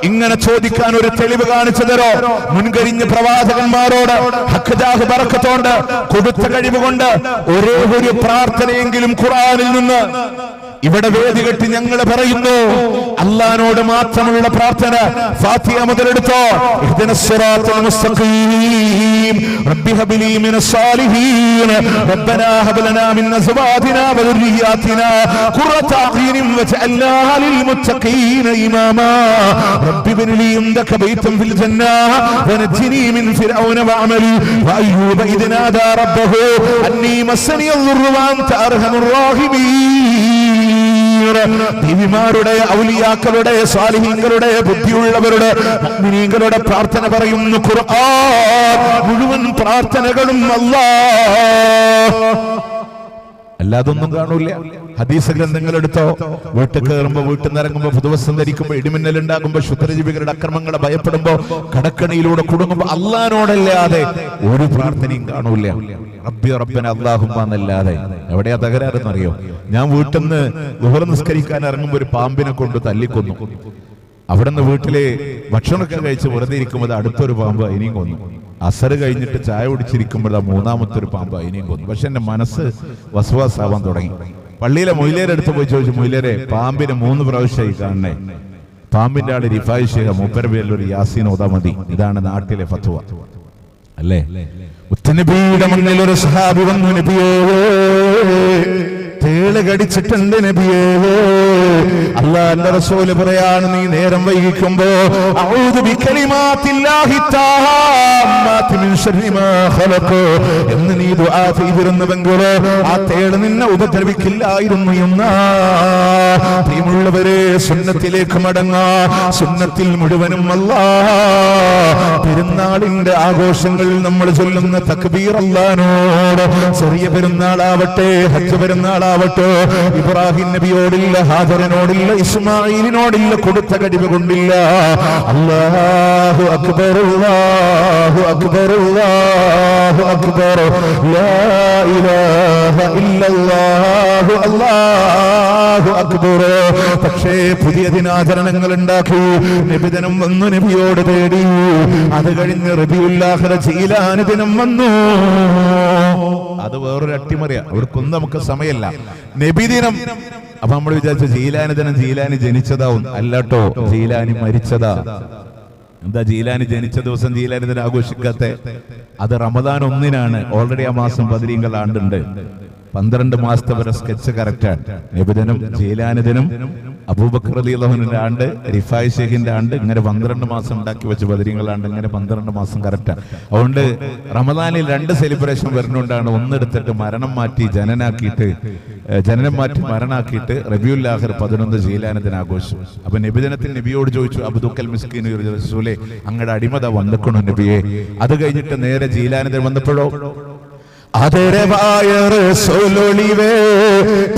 S1: ഇങ്ങനെ ചോദിക്കാൻ ഒരു തെളിവ് കാണിച്ചു തരോ? മുൻകഴിഞ്ഞ പ്രവാചകന്മാരോട് ഹഖ്ജാഹ് ബറക്കത്തോണ്ട് കൊടുത്ത കഴിവ് കൊണ്ട് ഒരേ ഒരു പ്രാർത്ഥനയെങ്കിലും ഖുർആനിൽ നിന്ന്. ഇവിടെ വേദി കെട്ടി ഞങ്ങൾ പറയുന്നു അല്ലാഹുവിനോട് മാത്രമുള്ള പ്രാർത്ഥന. ഫാത്തിഹ മുതലെടുത്തോ, ഇഹ്ദിനസ് സിറാത്തൽ മുസ്തഖീം, റബ്ബി ഹബ്ലി മിനസ് സാലിഹീൻ, റബ്ബനാ ഹബ് ലനാ മിൻ അസ്വാജിനാ വ ദുർരിയ്യാതിനാ ഖുറത അഅ്യുനിൻ വജഅൽനാ ലിൽ മുത്തഖീന ഇമാമാ, റബ്ബി ഇബ്നി ഇൻദക ബൈതൻ ഫിൽ ജന്നാ വനജ്നി മിൻ ഫിർഔന വഅമലി വഅയ്യൂബ ഇദ് നാദാ റബ്ബഹു അന്നി മസ്സനി അദ്ദുറു വഅൻത അർഹമുർ റഹീമീൻ. ദേവിമാരുടെ, ഔലിയാക്കളുടെ, സ്വാലിഹീങ്ങളുടെ, ബുദ്ധിയുള്ളവരുടെ, മുഅ്മിനീങ്ങളുടെ പ്രാർത്ഥന പറയുന്നു ഖുർആൻ. മുഴുവൻ പ്രാർത്ഥനകളും അല്ലാഹ്, അല്ലാതൊന്നും കാണൂല. ഹദീസ് ഗ്രന്ഥങ്ങൾ എടുത്തോ, വീട്ടിൽ കയറുമ്പോ, വീട്ടിൽ നിന്ന് ഇറങ്ങുമ്പോ, പുതുവസ്ത്രം ധരിക്കുമ്പോ, ഇടിമിന്നൽ ഉണ്ടാകുമ്പോ, ക്ഷുദ്രജീവികളുടെ അക്രമങ്ങളെ ഭയപ്പെടുമ്പോ, കടക്കണിയിലൂടെ കുടുങ്ങുമ്പോ അല്ലാഹുവിനോടല്ലാതെ ഒരു പ്രാർത്ഥനയും കാണൂല. റബ്ബി റബ്ബന അല്ലാഹുമ്മ എന്നല്ലാതെ. എവിടെയാ തകരാറെന്നറിയോ? ഞാൻ വീട്ടിൽ നിന്ന് ദുഹർ നിസ്കരിക്കാൻ ഇറങ്ങുമ്പോ ഒരു പാമ്പിനെ കൊണ്ട് തല്ലിക്കൊന്നു. അവിടെ നിന്ന് വീട്ടില് ഭക്ഷണമൊക്കെ കഴിച്ച് വെറുതെ ഇരിക്കുമ്പോൾ അടുത്തൊരു പാമ്പ് അതിനെയും കൊന്നു. അസർ കഴിഞ്ഞിട്ട് ചായ കുടിച്ചിരിക്കുമ്പോൾ മൂന്നാമത്തെ ഒരു പാമ്പ് അതിനെയും കൊന്നു. പക്ഷെ എന്റെ മനസ്സ് വസ്വാസാവാൻ തുടങ്ങി. പള്ളിയിലെ മൊയ്ലേരെ അടുത്ത് പോയി ചോദിച്ചു, മൊയ്ലേരെ പാമ്പിന് 3 പ്രാവശ്യമായി കാണണേ. പാമ്പിന്റെ ആള് റിഫായി ശേഖ, മൂപ്പര പേരിൽ ഒരു യാസീൻ ഓതാ മതി. ഇതാണ് നാട്ടിലെ ഫത്വ അല്ലേ? മുത്തനബിയുടെ മുന്നിൽ ഒരു സഹാബി വന്നു, നബിയേ തേള് കടിച്ചിട്ടുണ്ട് നബിയേ. അല്ലാഹുവിന്റെ റസൂൽ പറയാണ്, നീ നേരം വൈകിക്കുമ്പോ അഊദു ബികലിമാത്തില്ലാഹി തആമ്മാതി മിൻ ശർരി മാ ഖലഖ എന്ന് നീ ദുആ ചെയ്തിരുന്നുവെങ്കിൽ ആ തേള് നിന്നെ ഉപദ്രവിക്കില്ലായിരുന്നു എന്ന്. പ്രിയമുള്ളവരെ, സുന്നത്തിലേക്ക് മടങ്ങാ. സുന്നത്തിൽ മുഴുവനും അല്ലാഹ് പെരുന്നാളിന്റെ ആഘോഷങ്ങളിൽ നമ്മൾ ചൊല്ലുന്ന തക്ബീർ അല്ലാഹുവിനോട്, ചെറിയ പെരുന്നാളാവട്ടെ, ഹജ്ജ് പെരുന്നാളാവട്ടെ, ഇബ്രാഹിം നബിയോടില്ല, ഹാജറിനോടില്ല, ഇസ്മായിലിനോടില്ല, കൊടുത്ത കഴിവ് കൊണ്ടില്ല. അല്ലാഹു അക്ബർ, അല്ലാഹു അക്ബർ, അല്ലാഹു അക്ബർ, ലാ ഇലാഹ ഇല്ലല്ലാഹു, അല്ലാഹു അക്ബർ. പക്ഷേ പുതിയ ദിനാചരണങ്ങൾ ഉണ്ടാക്കി, നബിദിനം വന്നു, നബിയോട് തേടി. അത് കഴിഞ്ഞ് റബീഉൽ ആഖിറ ജീലാനി ദിനം വന്നു. അത് വേറൊരു അട്ടിമറിയാ, അവർക്കൊന്നും നമുക്ക് സമയമല്ല. നബിദിനം അപ്പൊ നമ്മൾ വിചാരിച്ചു ജീലാനി ദിനം ജീലാനി ജനിച്ചതാവും. അല്ലാട്ടോ, ജീലാനി മരിച്ചതാ. എന്താ ജീലാനി ജനിച്ച ദിവസം ജീലാനി ദിനം ആഘോഷിക്കാത്ത? അത് റമദാൻ 1-നാണ്. ഓൾറെഡി ആ മാസം ബദരീങ്ങൾ ആണ്ടുണ്ട്. 12 മാസത്തെ വരെ സ്കെച്ച് കറക്റ്റാണ്. നബിദിനം, ജീലാനിദിനം, അബൂബക്കർ റളിയല്ലാഹുവിന്റെ ആണ്ട്, റിഫായി ഷെയ്ഖിന്റെ ആണ്ട്, ഇങ്ങനെ 12 മാസം ഉണ്ടാക്കി വെച്ച് ബദരീങ്ങളാണ്ട്, ഇങ്ങനെ 12 മാസം കറക്റ്റാണ്. അതുകൊണ്ട് റമദാനിൽ 2 സെലിബ്രേഷൻ വരുന്നുണ്ടാണ്. ഒന്നെടുത്തിട്ട് മരണം മാറ്റി ജനനാക്കിയിട്ട്, ജനനം മാറ്റി മരണാക്കിയിട്ട് റബീഉൽ ആഖിർ 11 ജീലാനിദിന ആഘോഷം. അപ്പൊ നബിദിനത്തിൽ നബിയോട് ചോദിച്ചു, അബ്ദുൽ മിസ്കീൻ റസൂലേ, അങ്ങയുടെ അടിമത വന്നിക്കണോ നബിയെ? അത് കഴിഞ്ഞിട്ട് നേരെ ജീലാനിദിനം വന്നപ്പോഴോ ആദരവായ റസൂലൊളിവേ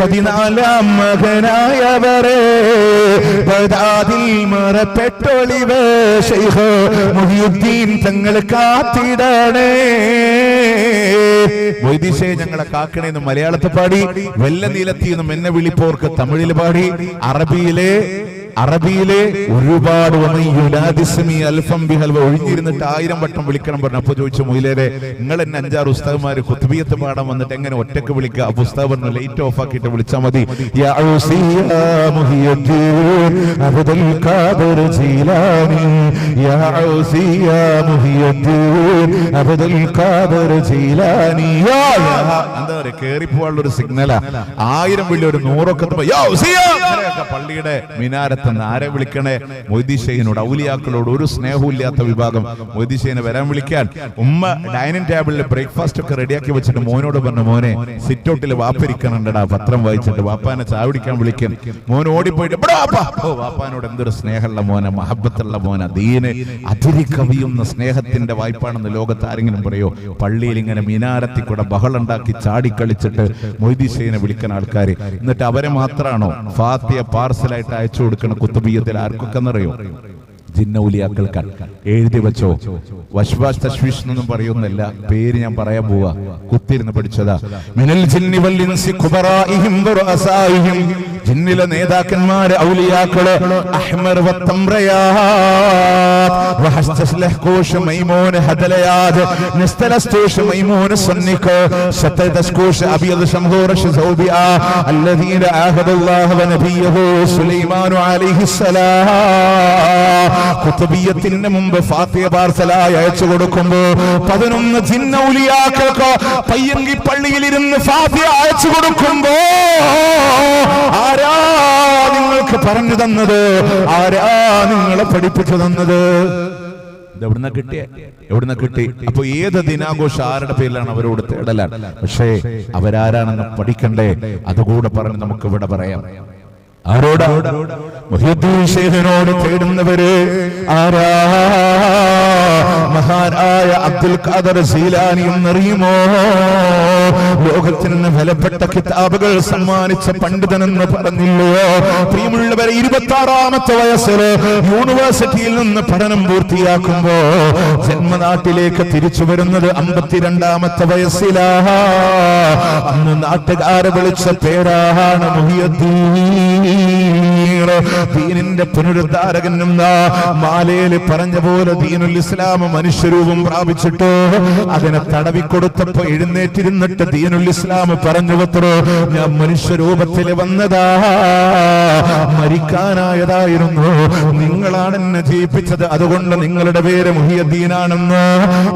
S1: 14 മകനായവരെ ബദാദിൽ മറപ്പെട്ടൊളിവേ ശൈഖ് മുഹിയുദ്ദീൻ തങ്ങൾ കാത്തിടണേ. മൊയ്തീശേ ഞങ്ങളെ കാക്കണേന്ന് മലയാളത്തിൽ പാടി, വെല്ല നീലത്തിന്നും എന്നെ വിളിപ്പോർക്ക് തമിഴിൽ പാടി, അറബിയിലെ ഒരുപാട് ഒഴിഞ്ഞിരുന്നിട്ട് 1000 വട്ടം വിളിക്കണം പറഞ്ഞു. അപ്പൊ ചോദിച്ചു, മൊയിലേരെ നിങ്ങൾ എന്നെ 5-6 ഉസ്താദ്മാര് ഖുത്ബിയത്ത് പാടാൻ വന്നിട്ട് എങ്ങനെ ഒറ്റക്ക് വിളിക്കുക? അപ്പൊ ഉസ്താദ് പറഞ്ഞു, ലൈറ്റ് ഓഫ് ആക്കിയിട്ട് വിളിച്ചാൽ മതി. എന്താ പറയാ, കേറിപ്പോവാനുള്ള ഒരു സിഗ്നലാ. 1000 വിളി ഒരു 100 പള്ളിയുടെ മിനാരത്ത് ആരെ വിളിക്കണേ? മൊയ്തീശയിനോട്. ഔലിയാക്കളോട് ഒരു സ്നേഹമില്ലാത്ത വിഭാഗം മൊയ്തീശയിനെ വരാൻ വിളിക്കാൻ. ഉമ്മ ഡൈനിങ് ടേബിളിൽ ബ്രേക്ക്ഫാസ്റ്റ് ഒക്കെ റെഡിയാക്കി വെച്ചിട്ട് മോനോട് പറഞ്ഞു, മോനെ സിറ്റ് ഔട്ടിൽ വാപ്പിരിക്കണണ്ടടാ, പത്രം വായിച്ചിട്ട് വാപ്പാനെ ചായ കുടിക്കാൻ വിളിക്കാൻ. മോൻ ഓടിപ്പോയിട്ട് വാപ്പാനോട് എന്തൊരു സ്നേഹമുള്ള മോന, മഹബത്തുള്ള മോന. ദീന് അതിരി കവിയുന്ന സ്നേഹത്തിന്റെ വായ്പാണെന്ന് ലോകത്ത് ആരെങ്കിലും പറയോ? പള്ളിയിൽ ഇങ്ങനെ മിനാരത്തിൽ കൂടെ ബഹളുണ്ടാക്കി ചാടിക്കളിച്ചിട്ട് മൊയ്തീശയിനെ വിളിക്കുന്ന ആൾക്കാർ. എന്നിട്ട് അവരെ മാത്രമാണോ ഫാത്തിയ പാർസലായിട്ട് അയച്ചു കൊടുക്കണം കുത്തുബിയത്തിൽ? ആർക്കൊക്കെ എന്നറിയോ? ജിന്നൗലിയാക്കൾക്ക് എഴുതി വെച്ചോ. വശ്വാസ് തശ്വീഷ് എന്നൊന്നും പറയുന്നില്ല, പേര് ഞാൻ പറയാൻ പോവാ, കുത്തിരുന്ന് പഠിച്ചതാ. മിനൽ ജിന്നി വൽ ഇൻസി ഖുബറാഇഹിം വറഅസാഇഹിം, ജിന്നിലെ നേതാക്കന്മാരെ ഔലിയാക്കള് അഹ്മർ വത്തംറയാത് വഹസ്തസ്ലഹ്കൂഷ മൈമൂൻ ഹദലയാത് നസ്തലസ്തൂഷ മൈമൂൻ സന്നിക ശതദസ്കൂഷ അബിയദ് ശംഹൂർ ശസൗബിആ അല്ലദീന ആഹദല്ലാഹു വനബിയഹു സുലൈമാൻ അലൈഹിസ്സലാം. ഖുത്ബിയത്തിന് മുമ്പ് ഫാത്തിഹ പാർസലായി അയച്ചു കൊടുക്കുമ്പോ 11 ജിന്നൗലിയാക്കൾക്ക് പയ്യങ്കി പള്ളിയിൽ ഇരുന്ന് ഫാത്തിഹ അയച്ചു കൊടുക്കുമ്പോ ആരാ നിങ്ങൾക്ക് പറഞ്ഞു തന്നത്? ആരാ നിങ്ങളെ പഠിപ്പിച്ചു തന്നത്? എവിടുന്ന കിട്ടി? അപ്പൊ ഏത് ദിനാഘോഷം ആരുടെ പേരിലാണ് അവരോട് തേടലാണ്. പക്ഷേ അവരാരാണെന്ന് പഠിക്കണ്ടേ? അതുകൂടെ പറഞ്ഞ് നമുക്ക് ഇവിടെ പറയാം. ആരോടാ? മുഹ്യിദ്ദീൻ ശൈഖിനോട് തേടുന്നവര് ആരാ? മഹാനായ അബ്ദുൽ ഖാദർ ജീലാനി എന്നറിയുമോ? ലോകത്തിന് വിലപ്പെട്ട കിതാബുകൾ സമ്മാനിച്ച പണ്ഡിതനെന്ന് പറഞ്ഞില്ലയോ? പ്രിയമുള്ളവരെ, 26ാമത്തെ വയസ്സിൽ യൂണിവേഴ്സിറ്റിയിൽ നിന്ന് പഠനം പൂർത്തിയാക്കുമ്പോ ജന്മനാട്ടിലേക്ക് തിരിച്ചു വരുന്നത് 52ാമത്തെ വയസ്സിലാ. അന്ന് നാട്ടുകാരെ വിളിച്ച പേരാണ് മുഹ്യിദ്ദീൻ. ദീനിന്റെ പുനരുദ്ധാരകനും മാലയില് പറഞ്ഞ പോലെ ദീനുൽ ഇസ്ലാം മനുഷ്യരൂപം പ്രാപിച്ചിട്ട് അതിനെ തടവിക്കൊടുത്തപ്പോ എഴുന്നേറ്റിരുന്നിട്ട് ദീനുൽ ഇസ്ലാം പറഞ്ഞു, പത്രോ ഞാൻ മനുഷ്യരൂപത്തിൽ വന്നതാ, മരിക്കാനായതായിരുന്നു, നിങ്ങളാണ് എന്നെ ജയിപ്പിച്ചത്, അതുകൊണ്ട് നിങ്ങളുടെ പേര് മുഹിയുദ്ദീനാണെന്ന്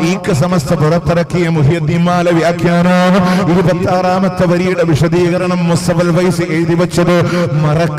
S1: ഈക്ക് സമസ്ത പുറത്തിറക്കിയ മുഹിയുദ്ദീൻ മാല വ്യാഖ്യാനം 26ാമത്തെ വരിയുടെ വിശദീകരണം മുസ്തഫൽ വൈസി എഴുതി വെച്ചത് മറക്കാൻ